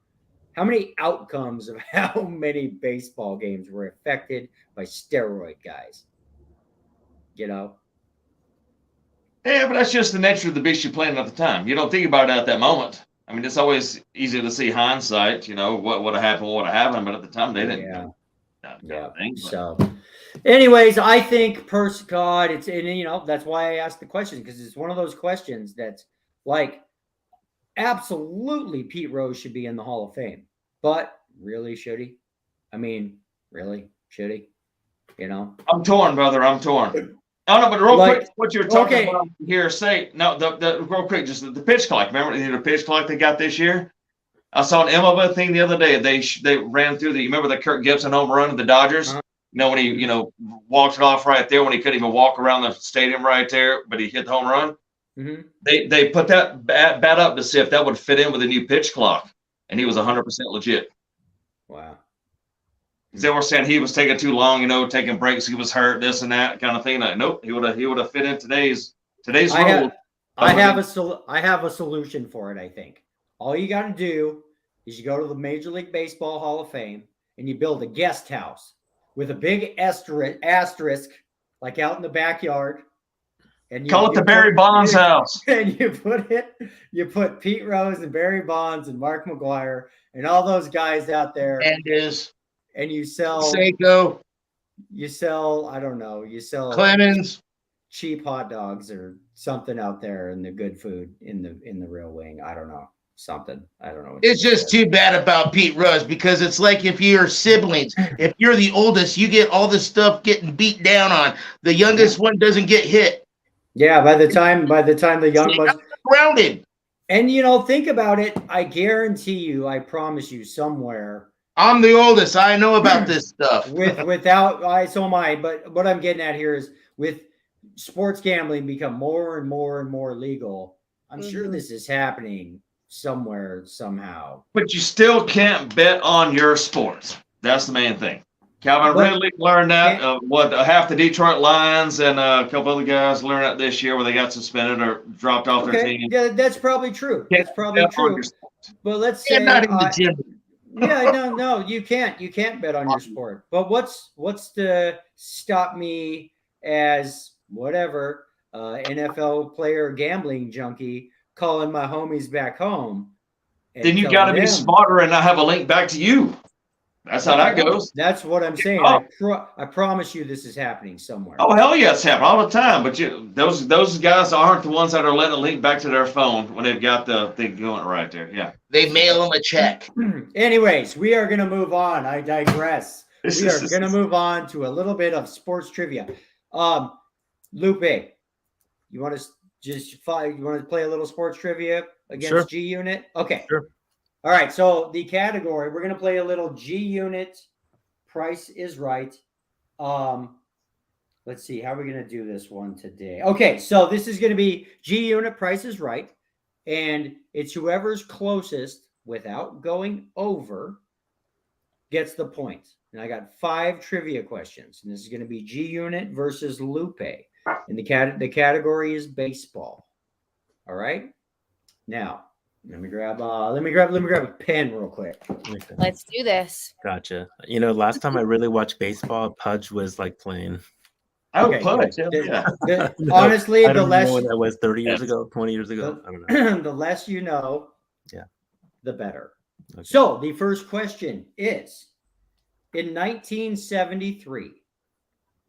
How many outcomes of how many baseball games were affected by steroid guys? Yeah, but that's just the nature of the beast you're playing at the time. You don't think about it at that moment. I mean, it's always easy to see hindsight, what would have happened, but at the time they didn't. So anyways, I think God, it's, that's why I asked the question, because it's one of those questions that's absolutely Pete Rose should be in the Hall of Fame, but really, should he? I mean, really, should he? I'm torn, brother. I'm torn. Oh no, but real quick, what you're talking about here, say no. The real quick, just the pitch clock. Remember the pitch clock they got this year? I saw an MLB thing the other day. They ran through you remember the Kirk Gibson home run of the Dodgers? Uh-huh. You know, when he, walked it off right there when he couldn't even walk around the stadium right there, but he hit the home run. Mm-hmm. They put that bat up to see if that would fit in with the new pitch clock, and he was 100% legit. Wow. They were saying he was taking too long, taking breaks. He was hurt, this and that kind of thing. Like, nope, he would have fit in today's rule. I have a solution for it. I think all you got to do is you go to the Major League Baseball Hall of Fame and you build a guest house with a big asterisk like out in the backyard. And Call it the Barry Bonds house. And you put Pete Rose and Barry Bonds and Mark McGwire and all those guys out there. And you sell Seiko. You sell, I don't know, Clemens, cheap hot dogs or something out there and the good food in the real wing. I don't know. Something. I don't know. It's just too bad about Pete Rose because it's like if you're siblings, if you're the oldest, you get all this stuff getting beat down on. The youngest one doesn't get hit. Yeah, by the time the young ones grounded. And think about it. I guarantee you, I promise you, somewhere. I'm the oldest. I know about this stuff. So am I. But what I'm getting at here is with sports gambling become more and more and more legal. I'm sure this is happening somewhere, somehow. But you still can't bet on your sports. That's the main thing. Calvin Ridley learned that. Half the Detroit Lions and a couple other guys learned that this year where they got suspended or dropped off their team. Yeah, that's probably true. That's probably true. But let's say not in the gym. Yeah, no, you can't. You can't bet on your sport. But what's to stop me as whatever NFL player gambling junkie calling my homies back home? Then you got to be smarter and not have a link back to you. That's how that goes. That's what I'm saying. I promise you this is happening somewhere. Oh, hell yeah, it's happening all the time. But those guys aren't the ones that are letting a link back to their phone when they've got the thing going right there. Yeah. They mail them a check. Anyways, we are going to move on. I digress. We are going to move on to a little bit of sports trivia. Lupe, you want to play a little sports trivia against G Unit? Okay. Sure. All right, so the category, we're going to play a little G Unit, Price is Right. Let's see, how are we going to do this one today? Okay, so this is going to be G Unit, Price is Right, and it's whoever's closest without going over gets the point. And I got 5 trivia questions, and this is going to be G Unit versus Lupe, and the category is baseball. All right, now. Let me grab a pen real quick. Let's do this. Gotcha. Last time I really watched baseball, Pudge was like playing. Okay, Pudge. Yeah. Honestly, I don't know when that was 30 years ago, 20 years ago. I don't know. The less you know, the better. Okay. So the first question is: in 1973,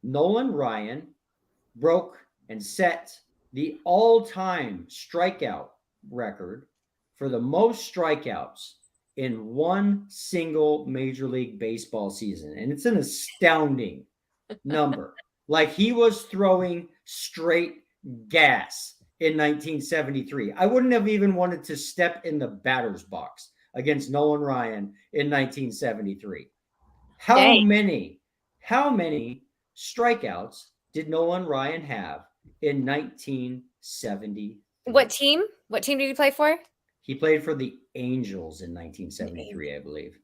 Nolan Ryan broke and set the all-time strikeout record for the most strikeouts in one single Major League Baseball season. And it's an astounding number. Like he was throwing straight gas in 1973. I wouldn't have even wanted to step in the batter's box against Nolan Ryan in 1973. How many strikeouts did Nolan Ryan have in 1973? What team? What team did he play for? He played for the Angels in 1973, I believe.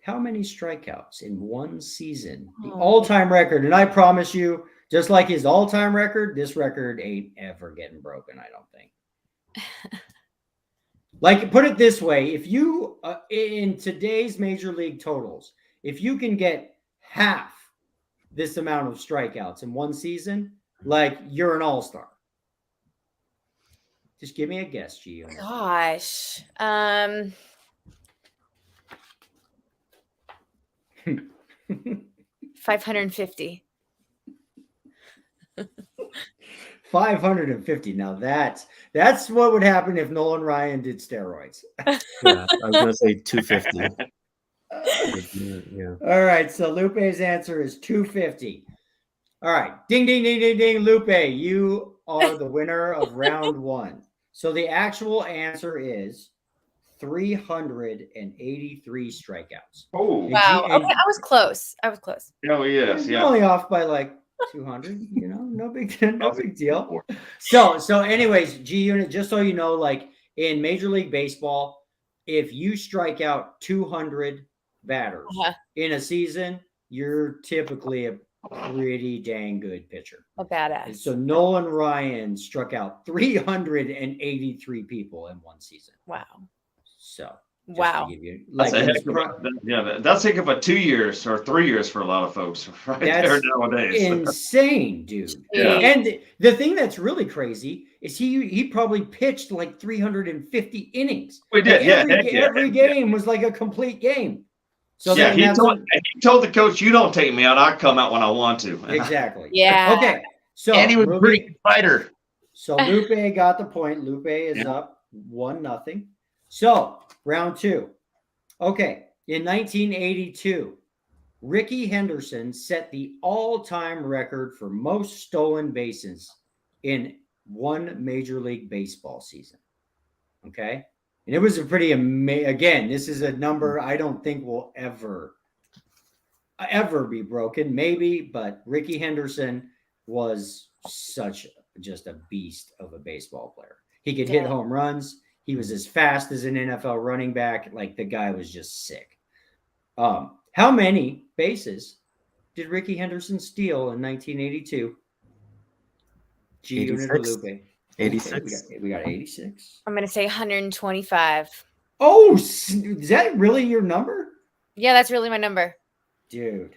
How many strikeouts in one season? The all-time record. And I promise you, just like his all-time record, this record ain't ever getting broken, I don't think. Like, put it this way. If you, in today's Major League totals, if you can get half this amount of strikeouts in one season, like, you're an all-star. Just give me a guess, Gio. Gosh. 550. 550. Now that's what would happen if Nolan Ryan did steroids. Yeah, I was going to say 250. Yeah. All right. So Lupe's answer is 250. All right. Ding, ding, ding, ding, ding. Lupe, you are the winner of round 1. So the actual answer is 383 strikeouts. Oh, Wow. And- Okay, I was close. oh yes, You're yeah. only off by like 200, no big deal. So anyways, G Unit, just so you know, like in Major League Baseball, if you strike out 200 batters in a season, you're typically a pretty dang good pitcher. A badass. And so Nolan Ryan struck out 383 people in one season. Wow. So just Wow. to give you, That's like, a heck of that's a heck of a 2 years or 3 years for a lot of folks right there That's nowadays. insane, dude. Yeah. And the thing that's really crazy is he probably pitched like 350 innings. We did, Like every game was like a complete game. So yeah, then he that's told the coach, "You don't take me out. I come out when I want to." exactly. Yeah. Okay. So And he was a Ruby- pretty good fighter. So Lupe got the point. Lupe is up 1-0. So round 2. Okay. In 1982, Ricky Henderson set the all-time record for most stolen bases in one Major League Baseball season. Okay. And it was a pretty again, this is a number I don't think will ever be broken. Maybe, but Ricky Henderson was just a beast of a baseball player. He could hit home runs. He was as fast as an NFL running back. Like the guy was just sick. How many bases did Ricky Henderson steal in 1982? G Unit or 86. Lupe? 86. Okay, we got 86. I'm gonna say 125. Oh, is that really your number? Yeah, that's really my number. Dude,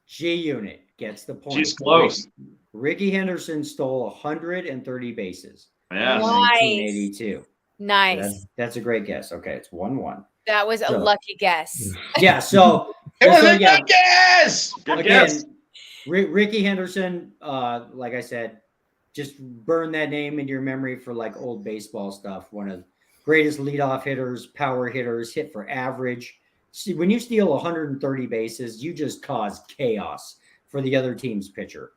G Unit gets the point. She's close. Ricky Henderson stole 130 bases Yeah. in Nice. 1982. Nice. That's a great guess. Okay, it's 1-1. That was a So- lucky guess. Yeah, so It was a yeah, good guess. Good again, guess. Ricky Henderson, like I said, just burn that name into your memory for like old baseball stuff. One of the greatest leadoff hitters, power hitters, hit for average. See, when you steal 130 bases, you just cause chaos for the other team's pitcher.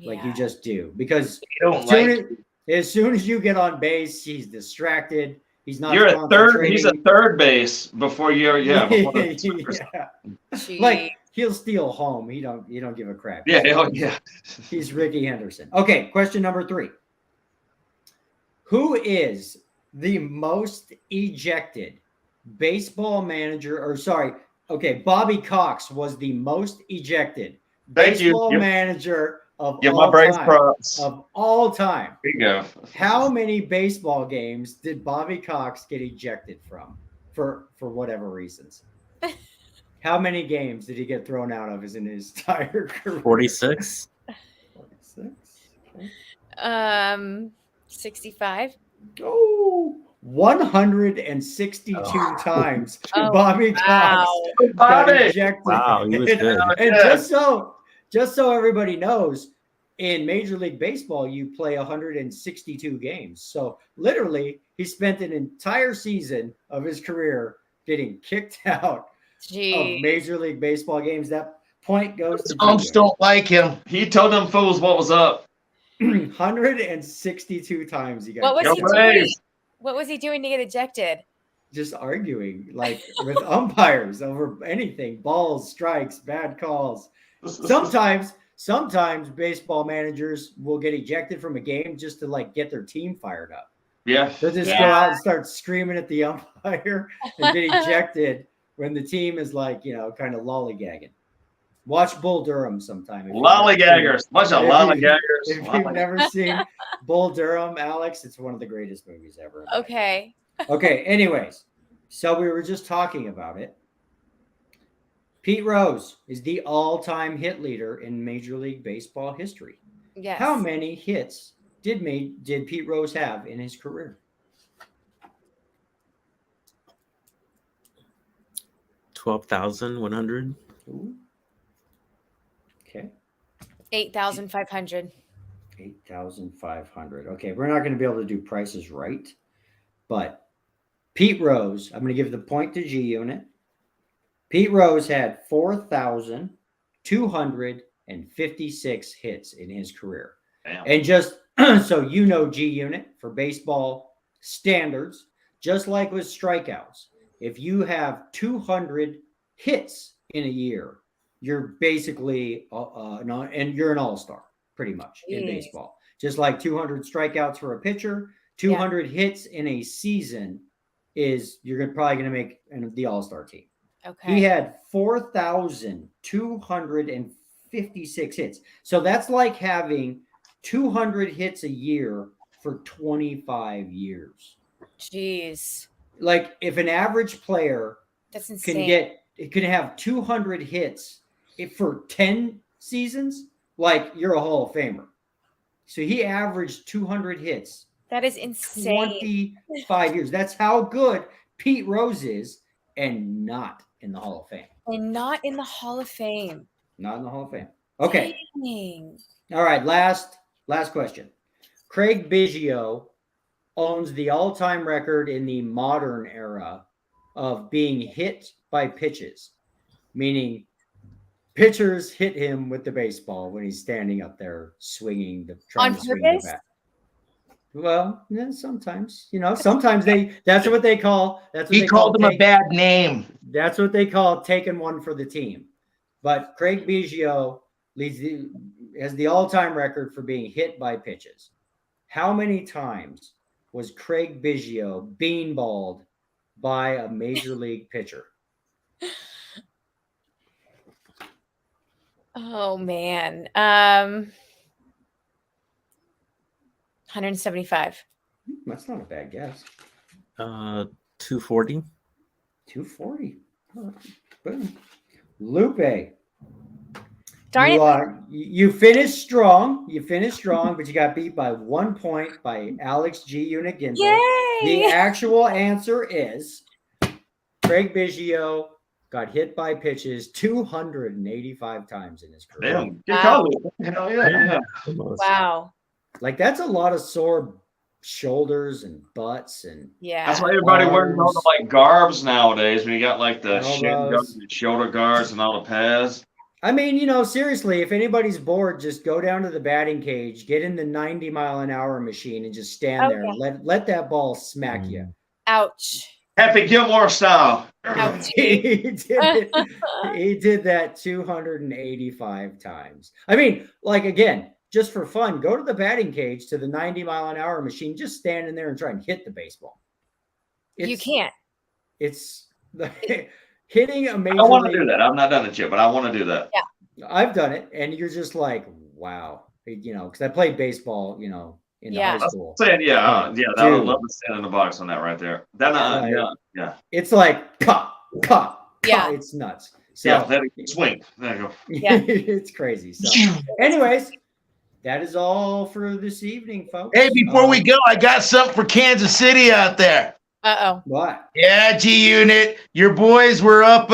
Like you just do, because You don't like as soon as you get on base, he's distracted. He's not. You're a third. He's a concentrating. third base before you're. Yeah. before the- Yeah. Gee. Like he'll steal home. You don't give a crap. yeah. Oh, yeah. He's Ricky Henderson. Okay, question number 3. Who is the most ejected baseball manager? Or sorry, okay, Bobby Cox was the most ejected Thank you. baseball Give- manager of Give all my Braves time. props. Of all time. Here you go. How many baseball games did Bobby Cox get ejected from for whatever reasons? How many games did he get thrown out of in his entire career? 46. 46. Okay. 65. Oh, 162 times Oh, Bobby wow. Cox got Bobby. ejected. Wow, he was good. And Yeah. just so everybody knows, in Major League Baseball, you play 162 games. So literally, he spent an entire season of his career getting kicked out Gee. of Major League Baseball games. That point goes to Stumps Gio. don't like him. He told them fools what was up. 162 times he got What was Go he kicked out. doing? Braves. What was he doing to get ejected? Just arguing like with umpires over anything, balls, strikes, bad calls. Sometimes baseball managers will get ejected from a game just to like get their team fired up. Yeah. They'll just go Yeah. out and start screaming at the umpire and get ejected when the team is like, kind of lollygagging. Watch Bull Durham sometime. if you've never Lollygaggers. Bunch of If lollygaggers. seen- If you've never seen Bull Durham, Alex, it's one of the greatest movies ever. Okay. Okay, anyways, so we were just talking about it. Pete Rose is the all-time hit leader in Major League Baseball history. Yes. How many hits did Pete Rose have in his career? 12,100. Ooh. Okay, 8,500. 8,500. Okay, we're not going to be able to do prices right, but Pete Rose, I'm going to give the point to G Unit. Pete Rose had 4,256 hits in his career. Damn. And just so you know, G Unit, for baseball standards, just like with strikeouts, if you have 200 hits in a year, you're basically and you're an all-star pretty much in baseball. Just like 200 strikeouts for a pitcher, 200 hits in a season is you're probably going to make the all-star team. Okay. He had 4,256 hits. So that's like having 200 hits a year for 25 years. Jeez. Like if an average player That's insane. can have 200 hits for 10 seasons, like you're a Hall of Famer. So he averaged 200 hits. That is insane. 25 years. That's how good Pete Rose is, and not in the Hall of Fame. And not in the Hall of Fame. Not in the Hall of Fame. Okay. Dang. All right. Last question. Craig Biggio owns the all-time record in the modern era of being hit by pitches, meaning pitchers hit him with the baseball when he's standing up there swinging trying to swing the bat. Well, yeah, sometimes, sometimes that's what they call. That's what he called him a bad name. That's what they call taking one for the team. But Craig Biggio has the all-time record for being hit by pitches. How many times was Craig Biggio beanballed by a major league pitcher? Oh man. 175. That's not a bad guess. 240. 240. Boom. Lupe. Darn it. You finished strong. But you got beat by 1 point by Alex G. Unit Ginzel. Yay! The actual answer is Craig Biggio got hit by pitches 285 times in his career. Damn. Good call. Hell yeah. Wow. Like that's a lot of sore shoulders and butts and That's why everybody wears all the like garbs nowadays. When you got like the shoulder guards and all the pads. I mean, seriously, if anybody's bored, just go down to the batting cage, get in the 90-mile-an-hour machine, and just stand there. And let that ball smack you. Ouch. Happy Gilmore style. Ouch. He did that 285 times. I mean, like again, just for fun, go to the batting cage to the 90-mile-an-hour machine, just stand in there and try and hit the baseball. You can't. It's hitting a major I want to league. do that. I've not done it yet, but I want to do that. Yeah. I've done it, and you're just like, wow, because I played baseball, in high school. Saying, I would love to stand in the box on that right there. Yeah. It's like cut. Yeah. It's nuts. So, that swing. There you go. Yeah. It's crazy. So, anyways, that is all for this evening, folks. Hey, before we go, I got something for Kansas City out there. Uh-oh. What? Yeah, G-Unit. Your boys were up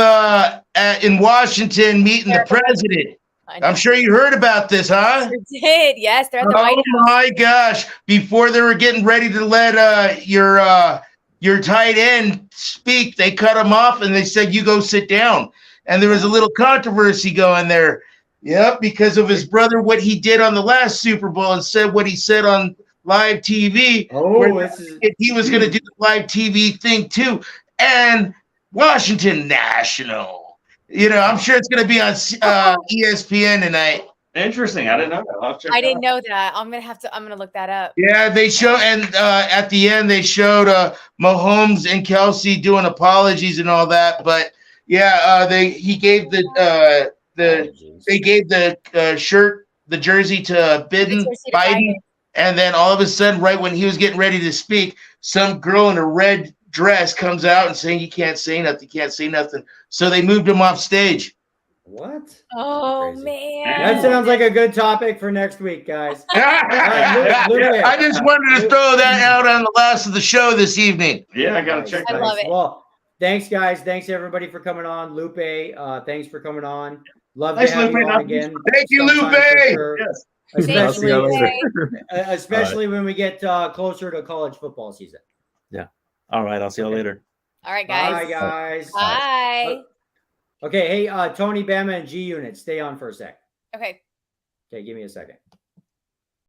in Washington meeting the president. I'm sure you heard about this, huh? Sure did. Yes, they're at the White House. Oh, my gosh. Before they were getting ready to let your tight end speak, they cut him off and they said, you go sit down. And there was a little controversy going there. Yep, because of his brother, what he did on the last Super Bowl and said what he said on live TV. He was going to do the live TV thing too. And Washington National. I'm sure it's going to be on ESPN tonight. Interesting. I didn't know that. I didn't know that. I'm going to look that up. Yeah, they show, and at the end they showed Mahomes and Kelsey doing apologies and all that. But yeah, they gave the shirt, the jersey to Biden. And then all of a sudden, right when he was getting ready to speak, some girl in a red dress comes out and saying, you can't say nothing. So they moved him off stage. What? Oh, man. That sounds like a good topic for next week, guys. I just wanted to throw that out on the last of the show this evening. Yeah, I got to check that out. I love it. Well, thanks, guys. Thanks, everybody, for coming on. Lupe, thanks for coming on. Love to have you on again. Thank you, Lupe. Yes. Especially when we get closer to college football season. Yeah. All right. I'll see you later. All right, guys. Bye, guys. Bye. Okay. Hey, Tony, Bama, and G Unit, stay on for a sec. Okay. Okay. Give me a second.